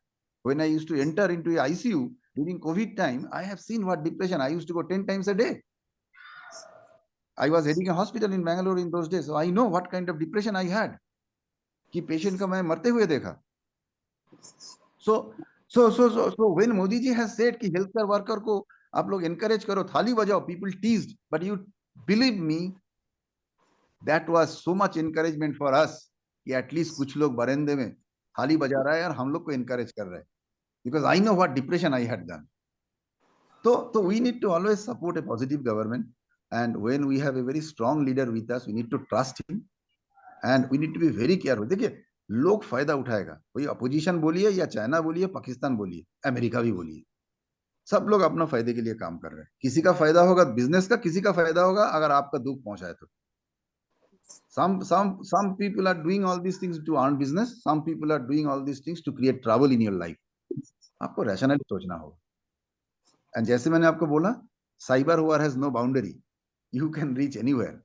C: when I used to enter into ICU during Covid time. I have seen what depression, I used to go 10 times a day। I was heading a hospital in Bangalore in those days, so I know what kind of depression I had, कि patient का मैं मरते हुए देखा। So when Modi ji has said कि health care worker को आप लोग एनकरेज करो, थाली बजाओ, people teased, but you believe me, that was so much encouragement for us कि एटलीस्ट कुछ लोग बरामदे में थाली बजा रहा है और हम लोग को एनकरेज कर रहा है, because I know what depression I had done। So we need to always support a positive government, and when we have a very strong leader with us, we need to trust him, and we need to be very careful. देखिए, लोग फायदा उठाएगा, कोई opposition बोलिए या China बोलिए, पाकिस्तान बोलिए, America भी बोलिए, सब लोग अपना फायदे के लिए काम कर रहे हैं। किसी का फायदा होगा बिजनेस का, किसी का फायदा होगा अगर आपका दुख पहुंचाए तो। Some people are doing all these things to earn business. Some people are doing all these things to create trouble in your life. आपको रैशनली सोचना होगा। एंड जैसे मैंने आपको बोला, cyber war has no boundary, you can reach anywhere.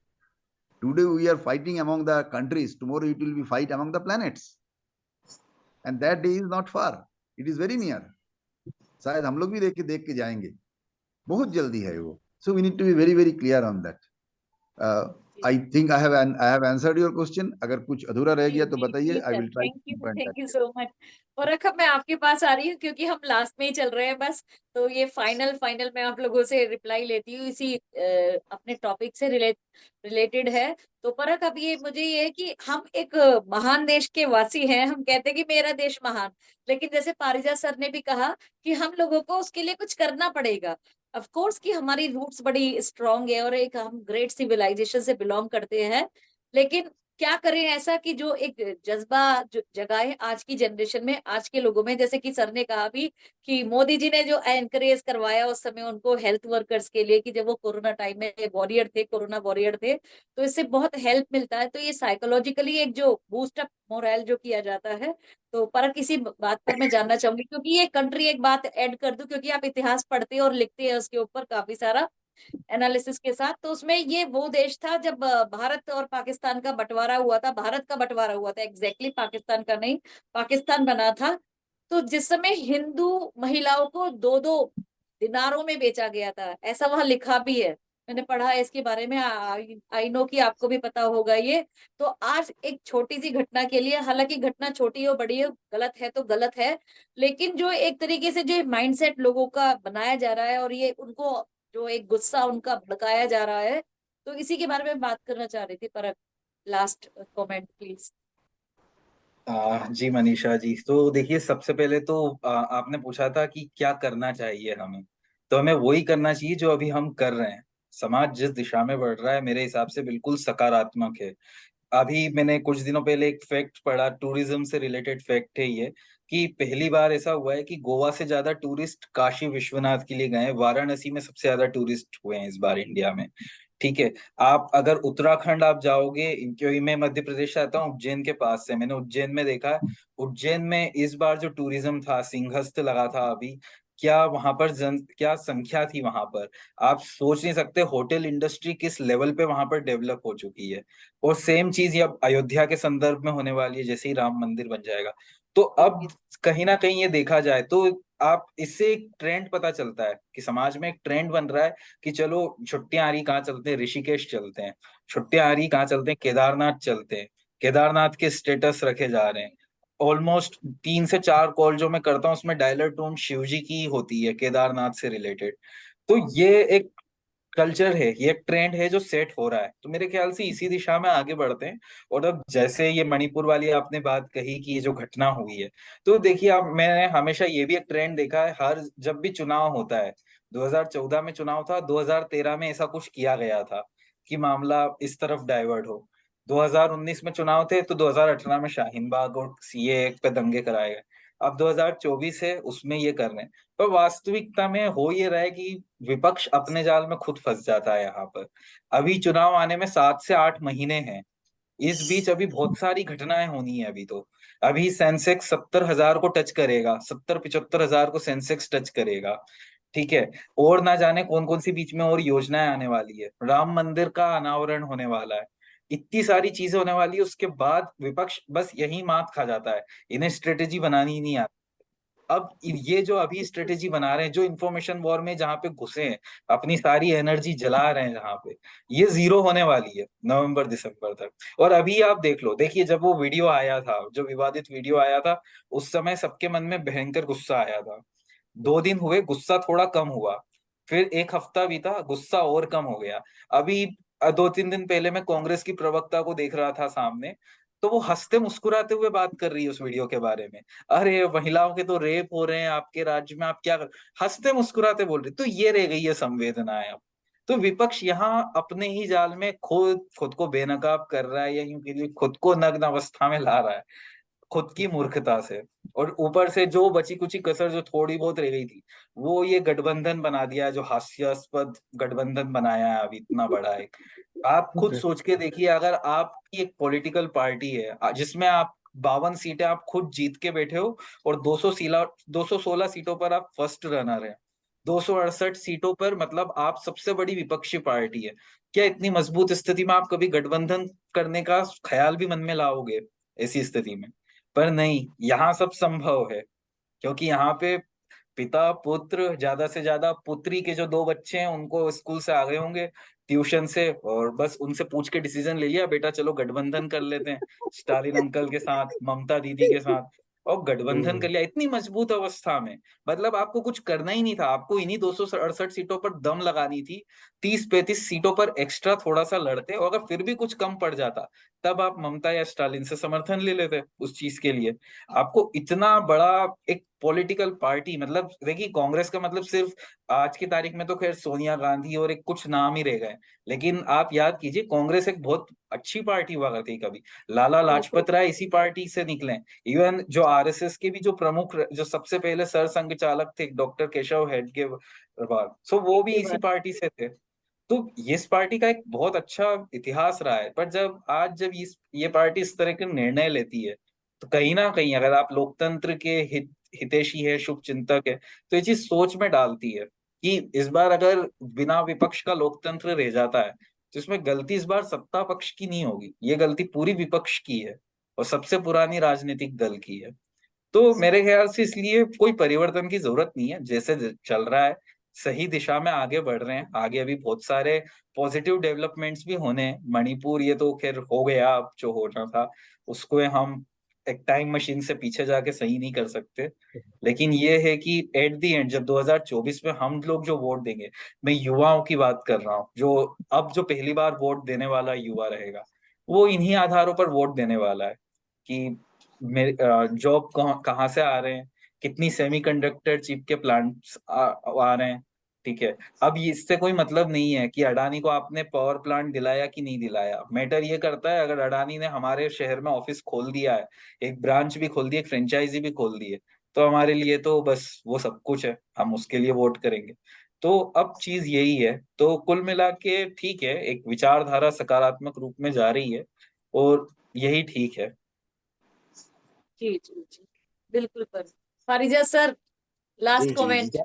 C: Today we are fighting among the countries, tomorrow it will be fight among the planets, and that day is not far, it is very near. शायद हम लोग भी देख के जाएंगे, बहुत जल्दी है वो। So we need to be very very clear on that. I think I have answered your question. अगर कुछ अधूरा रह गया तो बताइए, I will try to point
B: thank
C: that.
B: You so much. और अब मैं आपके पास आ रही हूँ क्योंकि हम लास्ट में ही चल रहे हैं बस, तो ये फाइनल मैं आप लोगों से रिप्लाई लेती हूँ, इसी अपने टॉपिक से रिलेटेड है। तो परख अब ये मुझे ये है कि हम एक महान देश के वासी हैं, हम कहते हैं कि मेरा देश महान, लेकिन जैसे पारिजात सर ने भी कहा कि हम लोगों को उसके लिए कुछ करना पड़ेगा। ऑफ कोर्स कि हमारी रूट्स बड़ी स्ट्रांग है और एक हम ग्रेट सिविलाइजेशन से बिलोंग करते हैं, लेकिन क्या करें ऐसा कि जो एक जज्बा जो जगाए आज की जनरेशन में, आज के लोगों में, जैसे कि सर ने कहा भी कि मोदी जी ने जो एनकरेज करवाया उस समय उनको हेल्थ वर्कर्स के लिए, कि जब वो कोरोना टाइम में वॉरियर थे, कोरोना वॉरियर थे, तो इससे बहुत हेल्प मिलता है। तो ये साइकोलॉजिकली एक जो बूस्ट अप मोरल जो किया जाता है, तो पर किसी बात पर मैं जानना चाहूंगी, क्योंकि ये कंट्री, एक बात ऐड कर दूं, क्योंकि आप इतिहास पढ़ते हैं और लिखते हैं उसके ऊपर काफी सारा एनालिसिस के साथ, तो उसमें ये वो देश था जब भारत और पाकिस्तान का बंटवारा हुआ था, भारत का बंटवारा हुआ था एग्जैक्टली, पाकिस्तान का नहीं, पाकिस्तान बना था। तो जिस समय हिंदू महिलाओं को 2-2 दिनारों में बेचा गया था, ऐसा वहां लिखा भी है, मैंने पढ़ा है इसके बारे में। आई नो कि आपको भी पता होगा ये। तो आज एक छोटी सी घटना के लिए, हालांकि घटना छोटी हो बड़ी हो, गलत है तो गलत है, लेकिन जो एक तरीके से जो माइंडसेट लोगों का बनाया जा रहा है और ये उनको जो एक गुस्सा उनका भड़काया जा रहा है, तो इसी के बारे में बात करना चाह रही थी। पर लास्ट कमेंट प्लीज।
D: जी मनीषा जी, तो देखिए सबसे पहले तो आपने पूछा था कि क्या करना चाहिए हमें, तो हमें वही करना चाहिए जो अभी हम कर रहे हैं। समाज जिस दिशा में बढ़ रहा है मेरे हिसाब से बिल्कुल सकारात्मक है। अभी मैंने कुछ दिनों पहले एक फैक्ट पढ़ा, टूरिज्म से रिलेटेड फैक्ट है ये, कि पहली बार ऐसा हुआ है कि गोवा से ज्यादा टूरिस्ट काशी विश्वनाथ के लिए गए हैं, वाराणसी में सबसे ज्यादा टूरिस्ट हुए हैं इस बार इंडिया में। ठीक है, आप अगर उत्तराखंड आप जाओगे, क्योंकि मैं मध्य प्रदेश से आता हूँ, उज्जैन के पास से, मैंने उज्जैन में देखा, उज्जैन में इस बार जो टूरिज्म था, सिंहस्थ लगा था अभी, क्या वहां पर क्या संख्या थी वहां पर, आप सोच नहीं सकते होटल इंडस्ट्री किस लेवल पे वहां पर डेवलप हो चुकी है। और सेम चीज ये अब अयोध्या के संदर्भ में होने वाली है, जैसे ही राम मंदिर बन जाएगा। तो अब कहीं ना कहीं ये देखा जाए तो आप इससे एक ट्रेंड पता चलता है कि समाज में एक ट्रेंड बन रहा है कि चलो छुट्टियां आ रही, कहाँ चलते हैं, ऋषिकेश चलते हैं, छुट्टियां आ रही कहाँ चलते हैं, केदारनाथ चलते हैं, केदारनाथ के स्टेटस रखे जा रहे हैं। ऑलमोस्ट 3 से 4 कॉल जो मैं करता हूँ उसमें डायलर टोन शिव जी की होती है केदारनाथ से रिलेटेड। तो ये एक कल्चर है, ये एक ट्रेंड है जो सेट हो रहा है, तो मेरे ख्याल से इसी दिशा में आगे बढ़ते हैं। और अब जैसे ये मणिपुर वाली आपने बात कही कि ये जो घटना हुई है, तो देखिए अब मैंने हमेशा ये भी एक ट्रेंड देखा है, हर जब भी चुनाव होता है, 2014 में चुनाव था, 2013 में ऐसा कुछ किया गया था कि मामला इस तरफ डाइवर्ट हो, 2019 में चुनाव थे तो 2018 में शाहीन बाग और सीए पे दंगे कराए गए, अब 2024 है उसमें ये कर रहे हैं। पर वास्तविकता में हो ये रहा है कि विपक्ष अपने जाल में खुद फंस जाता है यहाँ पर। अभी चुनाव आने में 7 से 8 महीने हैं, इस बीच अभी बहुत सारी घटनाएं होनी है। अभी तो अभी सेंसेक्स 70,000 को टच करेगा, 70-75 हजार को सेंसेक्स टच करेगा। ठीक है, और ना जाने कौन कौन सी बीच में और योजनाएं आने वाली है, राम मंदिर का अनावरण होने वाला है, इतनी सारी चीजें होने वाली है। उसके बाद विपक्ष बस यही मात खा जाता है, इन्हें स्ट्रेटेजी बनानी ही नहीं आती। अब ये जो अभी स्ट्रेटेजी बना रहे हैं, जो इंफॉर्मेशन वॉर में जहां पे घुसे हैं, अपनी सारी एनर्जी जला रहे हैं जहां पे, ये जीरो होने वाली है नवंबर दिसंबर तक। और अभी आप देख लो, देखिए जब वो वीडियो आया था, जो विवादित वीडियो आया था, उस समय सबके मन में भयंकर गुस्सा आया था। 2 दिन हुए, गुस्सा थोड़ा कम हुआ, फिर एक हफ्ता बीता, गुस्सा और कम हो गया। अभी 2-3 दिन पहले मैं कांग्रेस की प्रवक्ता को देख रहा था सामने, तो वो हंसते मुस्कुराते हुए बात कर रही है उस वीडियो के बारे में। अरे महिलाओं के तो रेप हो रहे हैं आपके राज्य में, आप क्या कर, हंसते मुस्कुराते बोल रही। तो ये रह गई है संवेदनाएं अब। तो विपक्ष यहाँ अपने ही जाल में खुद खुद को बेनकाब कर रहा है, या यूं कहिए खुद को नग्न अवस्था में ला रहा है खुद की मूर्खता से। और ऊपर से जो बची कुची कसर जो थोड़ी बहुत रह गई थी, वो ये गठबंधन बना दिया है, जो हास्यास्पद गठबंधन बनाया है अभी इतना बड़ा एक। आप खुद सोच के देखिए, अगर आपकी एक पॉलिटिकल पार्टी है जिसमें आप 52 सीटें आप खुद जीत के बैठे हो, और 216 सीटों पर आप फर्स्ट रनर हैं, 268 सीटों पर, मतलब आप सबसे बड़ी विपक्षी पार्टी है। क्या इतनी मजबूत स्थिति में आप कभी गठबंधन करने का ख्याल भी मन में लाओगे ऐसी स्थिति में? पर नहीं, यहाँ सब संभव है, क्योंकि यहाँ पे पिता पुत्र, ज्यादा से ज्यादा पुत्री के जो 2 बच्चे हैं उनको स्कूल से आ गए होंगे ट्यूशन से, और बस उनसे पूछ के डिसीजन ले लिया, बेटा चलो गठबंधन कर लेते हैं स्टालिन अंकल के साथ, ममता दीदी के साथ, और गठबंधन कर लिया इतनी मजबूत अवस्था में। मतलब आपको कुछ करना ही नहीं था, आपको इन्हीं 268 सीटों पर दम लगानी थी। 30-35 सीटों पर एक्स्ट्रा थोड़ा सा लड़ते, और अगर फिर भी कुछ कम पड़ जाता तब आप ममता या स्टालिन से समर्थन ले लेते उस चीज के लिए। आपको इतना बड़ा एक पॉलिटिकल पार्टी, मतलब देखिए कांग्रेस का मतलब सिर्फ आज की तारीख में तो खैर सोनिया गांधी और एक कुछ नाम ही रह गए, लेकिन आप याद कीजिए कांग्रेस एक बहुत अच्छी पार्टी हुआ करती कभी। लाला लाजपत राय इसी पार्टी से निकले। इवन जो आरएसएस के भी जो प्रमुख, जो सबसे पहले सरसंघ चालक थे डॉक्टर केशव हेडगेवार, सो वो भी इसी पार्टी से थे। तो इस पार्टी का एक बहुत अच्छा इतिहास रहा है। पर जब ये पार्टी इस तरह के निर्णय लेती है, तो कहीं ना कहीं अगर आप लोकतंत्र के हितैषी है, शुभ चिंतक है, तो ये चीज सोच में डालती है कि इस बार अगर बिना विपक्ष का लोकतंत्र रह जाता है, तो इसमें गलती इस बार सत्ता पक्ष की नहीं होगी, ये गलती पूरी विपक्ष की है, और सबसे पुरानी राजनीतिक दल की है। तो मेरे ख्याल से इसलिए कोई परिवर्तन की जरूरत नहीं है, जैसे चल रहा है सही दिशा में आगे बढ़ रहे हैं। आगे अभी बहुत सारे पॉजिटिव डेवलपमेंट्स भी होने हैं। मणिपुर ये तो खैर हो गया, अब जो होना था उसको हम एक टाइम मशीन से पीछे जाके सही नहीं कर सकते। लेकिन ये है कि एट द एंड जब 2024 में हम लोग जो वोट देंगे, मैं युवाओं की बात कर रहा हूँ, जो पहली बार वोट देने वाला युवा रहेगा, वो इन्हीं आधारों पर वोट देने वाला है कि मेरे जॉब कहाँ से आ रहे हैं, कितनी सेमीकंडक्टर चिप के प्लांट्स आ रहे हैं। ठीक है, अब इससे कोई मतलब नहीं है कि अडानी को आपने पावर प्लांट दिलाया कि नहीं दिलाया। मैटर ये करता है अगर अडानी ने हमारे शहर में ऑफिस खोल दिया है, एक ब्रांच भी खोल दी, एक फ्रेंचाइजी भी खोल दी है, तो हमारे लिए तो बस वो सब कुछ है, हम उसके लिए वोट करेंगे। तो अब चीज यही है। तो कुल मिला के ठीक है, एक विचारधारा सकारात्मक रूप में जा रही है, और यही ठीक है।
B: जी जी जी, बिल्कुल। पर फारिजा सर, लास्ट
E: जी जी जी
B: कमेंट।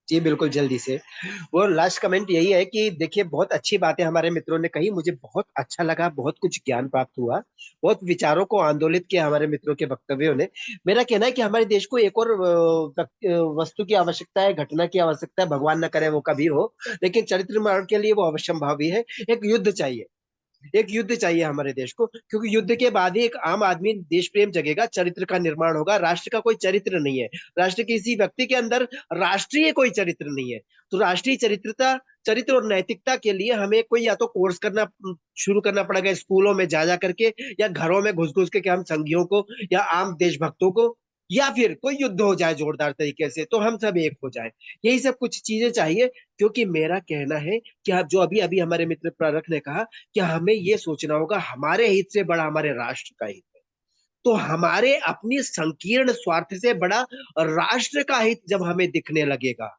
E: जी, बिल्कुल जल्दी से। वो लास्ट कमेंट यही है कि देखिए, बहुत अच्छी बातें हमारे मित्रों ने कही, मुझे बहुत अच्छा लगा, बहुत कुछ ज्ञान प्राप्त हुआ, बहुत विचारों को आंदोलित किया हमारे मित्रों के वक्तव्यों ने। मेरा कहना है कि हमारे देश को एक और वस्तु की आवश्यकता है, घटना की आवश्यकता है, भगवान न करे वो कभी हो, लेकिन चरित्र निर्माण के लिए वो अवश्यंभावी है। एक युद्ध चाहिए, एक युद्ध चाहिए हमारे देश को, क्योंकि युद्ध के बाद ही एक आम आदमी देश प्रेम जगेगा, चरित्र का निर्माण होगा। राष्ट्र का कोई चरित्र नहीं है, राष्ट्र किसी व्यक्ति के अंदर राष्ट्रीय कोई चरित्र नहीं है। तो राष्ट्रीय चरित्र और नैतिकता के लिए हमें कोई या तो कोर्स करना शुरू करना पड़ेगा स्कूलों में जा जा करके, या घरों में घुस घुस के, कि हम संघियों को या आम देशभक्तों को, या फिर कोई युद्ध हो जाए जोरदार तरीके से, तो हम सब एक हो जाए। यही सब कुछ चीजें चाहिए। क्योंकि मेरा कहना है कि आप जो अभी अभी हमारे मित्र प्रारख ने कहा कि हमें ये सोचना होगा हमारे हित से बड़ा हमारे राष्ट्र का हित है। तो हमारे अपनी संकीर्ण स्वार्थ से बड़ा राष्ट्र का हित जब हमें दिखने लगेगा,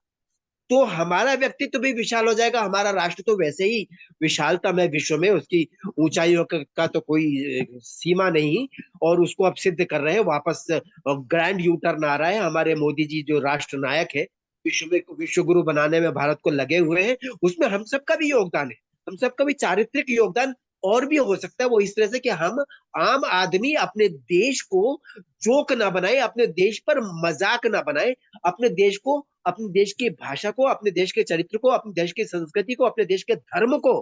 E: तो हमारा व्यक्तित्व भी विशाल हो जाएगा। हमारा राष्ट्र तो वैसे ही विशालता में विश्व में, उसकी ऊंचाइयों का तो कोई सीमा नहीं, और उसको अब सिद्ध कर रहे हैं। वापस ग्रैंड यू टर्न आ रहा है। हमारे मोदी जी जो राष्ट्र नायक है, विश्व गुरु बनाने में भारत को लगे हुए हैं, उसमें हम सबका भी योगदान है, हम सबका भी चारित्रिक योगदान और भी हो सकता है। वो इस तरह से कि हम आम आदमी अपने देश को जोक ना बनाए, अपने देश पर मजाक ना बनाए, अपने देश को, अपने देश की भाषा को, अपने देश के चरित्र को, अपने देश की संस्कृति को, अपने देश के धर्म को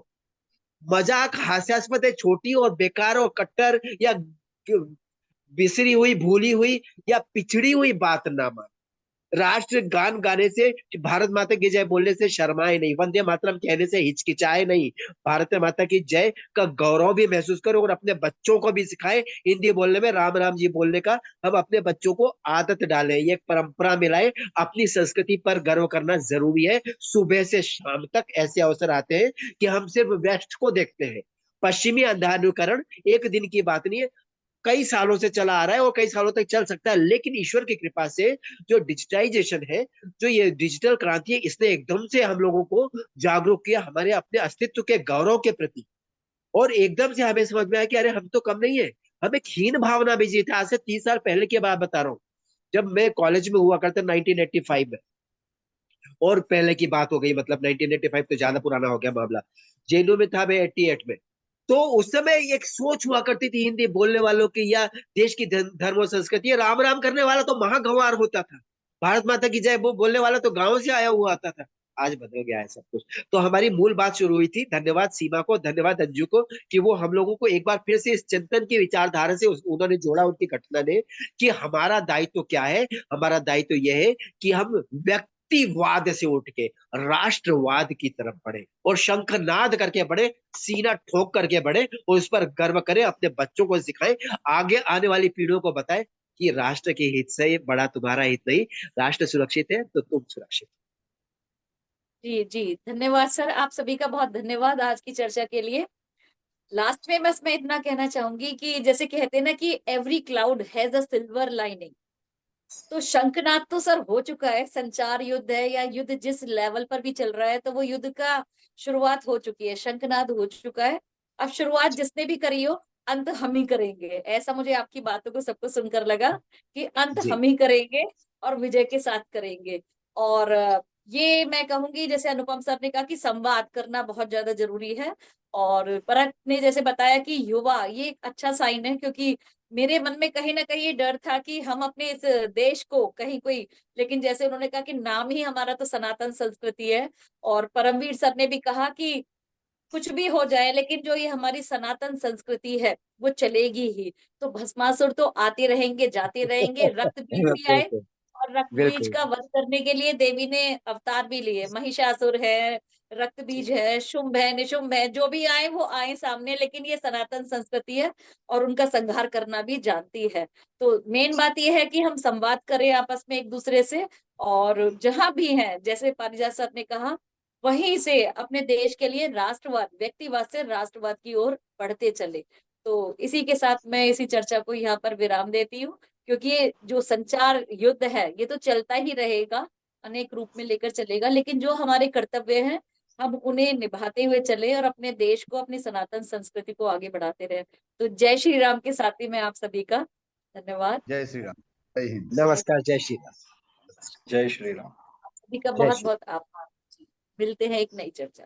E: मजाक, हास्यास्पद है, छोटी और बेकार और कट्टर या बिसरी हुई, भूली हुई या पिछड़ी हुई बात ना मान। राष्ट्र गान गाने से, भारत माता की जय बोलने से शर्माए नहीं, वंदे मातरम कहने से हिचकिचाए नहीं, भारत माता की जय का गौरव भी महसूस करो और अपने बच्चों को भी सिखाए हिंदी बोलने में, राम राम जी बोलने का हम अपने बच्चों को आदत डालें, ये एक परंपरा मिलाए। अपनी संस्कृति पर गर्व करना जरूरी है। सुबह से शाम तक ऐसे अवसर आते हैं कि हम सिर्फ वेस्ट को देखते हैं। पश्चिमी अंधानुकरण एक दिन की बात नहीं है, कई सालों से चला आ रहा है और कई सालों तक चल सकता है, लेकिन ईश्वर की कृपा से जो डिजिटाइजेशन है, जो ये डिजिटल क्रांति है, इसने एकदम से हम लोगों को जागरूक किया हमारे अपने अस्तित्व के गौरव के प्रति। और एकदम से हमें समझ में आया कि अरे हम तो कम नहीं है। हमें एक हीन भावना भी जीती। आज से 30 साल पहले की बात बता रहा हूँ, जब मैं कॉलेज में हुआ करता 1985 में, और पहले की बात हो गई, मतलब 1985 तो ज्यादा पुराना हो गया मामला। जेएनयू में था मैं 88 में। तो उस समय एक सोच हुआ करती थी हिंदी बोलने वालों की या देश की धर्म और संस्कृति, राम राम करने वाला तो महागंवार होता था, भारत माता की जय वो बोलने वाला तो गांव से आया हुआ आता था। आज बदल गया है सब कुछ। तो हमारी मूल बात शुरू हुई थी, धन्यवाद सीमा को, धन्यवाद अंजू को, कि वो हम लोगों को एक बार फिर से इस चिंतन की विचारधारा से उन्होंने जोड़ा, उनकी घटना ने, कि हमारा दायित्व क्या है। हमारा दायित्व यह है कि हम व्यक्तिवाद से उठ के राष्ट्रवाद की तरफ बढ़े और शंखनाद करके बढ़े, सीना ठोक करके बढ़े और उस पर गर्व करें, अपने बच्चों को सिखाएं, आगे आने वाली पीढ़ियों को बताएं कि राष्ट्र के हित से बड़ा तुम्हारा हित नहीं, राष्ट्र सुरक्षित है तो तुम सुरक्षित।
B: जी जी, धन्यवाद सर, आप सभी का बहुत धन्यवाद आज की चर्चा के लिए। लास्ट में बस मैं इतना कहना चाहूंगी कि जैसे कहते हैं ना कि every cloud has a silver lining, तो शंखनाद तो सर हो चुका है। संचार युद्ध है या युद्ध जिस लेवल पर भी चल रहा है, तो वो युद्ध का शुरुआत हो चुकी है, शंखनाद हो चुका है। अब शुरुआत जिसने भी करी हो, अंत हम ही करेंगे, ऐसा मुझे आपकी बातों को सबको सुनकर लगा कि अंत
E: जी
B: हम ही करेंगे और विजय के साथ करेंगे। और ये मैं कहूंगी, जैसे अनुपम सर ने कहा कि संवाद करना बहुत ज्यादा जरूरी है। और परख ने जैसे बताया कि युवा, ये एक अच्छा साइन है, क्योंकि मेरे मन में कहीं ना कहीं ये डर था कि हम अपने इस देश को कहीं कोई, लेकिन जैसे उन्होंने कहा कि नाम ही हमारा तो सनातन संस्कृति है। और परमवीर सर ने भी कहा कि कुछ भी हो जाए, लेकिन जो ये हमारी सनातन संस्कृति है वो चलेगी ही। तो भस्मासुर तो आते रहेंगे, जाते रहेंगे, रक्त बीज भी आए,
E: बिल्कुल
B: और रक्त बीज
E: बिल्कुल।
B: का वध करने के लिए देवी ने अवतार भी लिए। महिषासुर है, रक्त बीज है, शुंभ है, निशुंभ है, जो भी आए वो आए सामने, लेकिन ये सनातन संस्कृति है और उनका संहार करना भी जानती है। तो मेन बात ये है कि हम संवाद करें आपस में एक दूसरे से, और जहां भी हैं, जैसे पारिजात सर ने कहा, वहीं से अपने देश के लिए राष्ट्रवाद, व्यक्तिवाद से राष्ट्रवाद की ओर बढ़ते चले। तो इसी के साथ मैं इसी चर्चा को यहाँ पर विराम देती हूँ, क्योंकि ये जो संचार युद्ध है ये तो चलता ही रहेगा, अनेक रूप में लेकर चलेगा, लेकिन जो हमारे कर्तव्य हैं हम उन्हें निभाते हुए चले और अपने देश को, अपनी सनातन संस्कृति को आगे बढ़ाते रहे। तो जय श्री राम के साथ ही मैं आप सभी का धन्यवाद।
C: जय श्री राम, जय हिंद।
E: नमस्कार, जय श्री राम।
D: जय श्री राम।
B: सभी का
E: जय
B: बहुत
E: श्री
B: बहुत आभार। मिलते हैं एक नई चर्चा।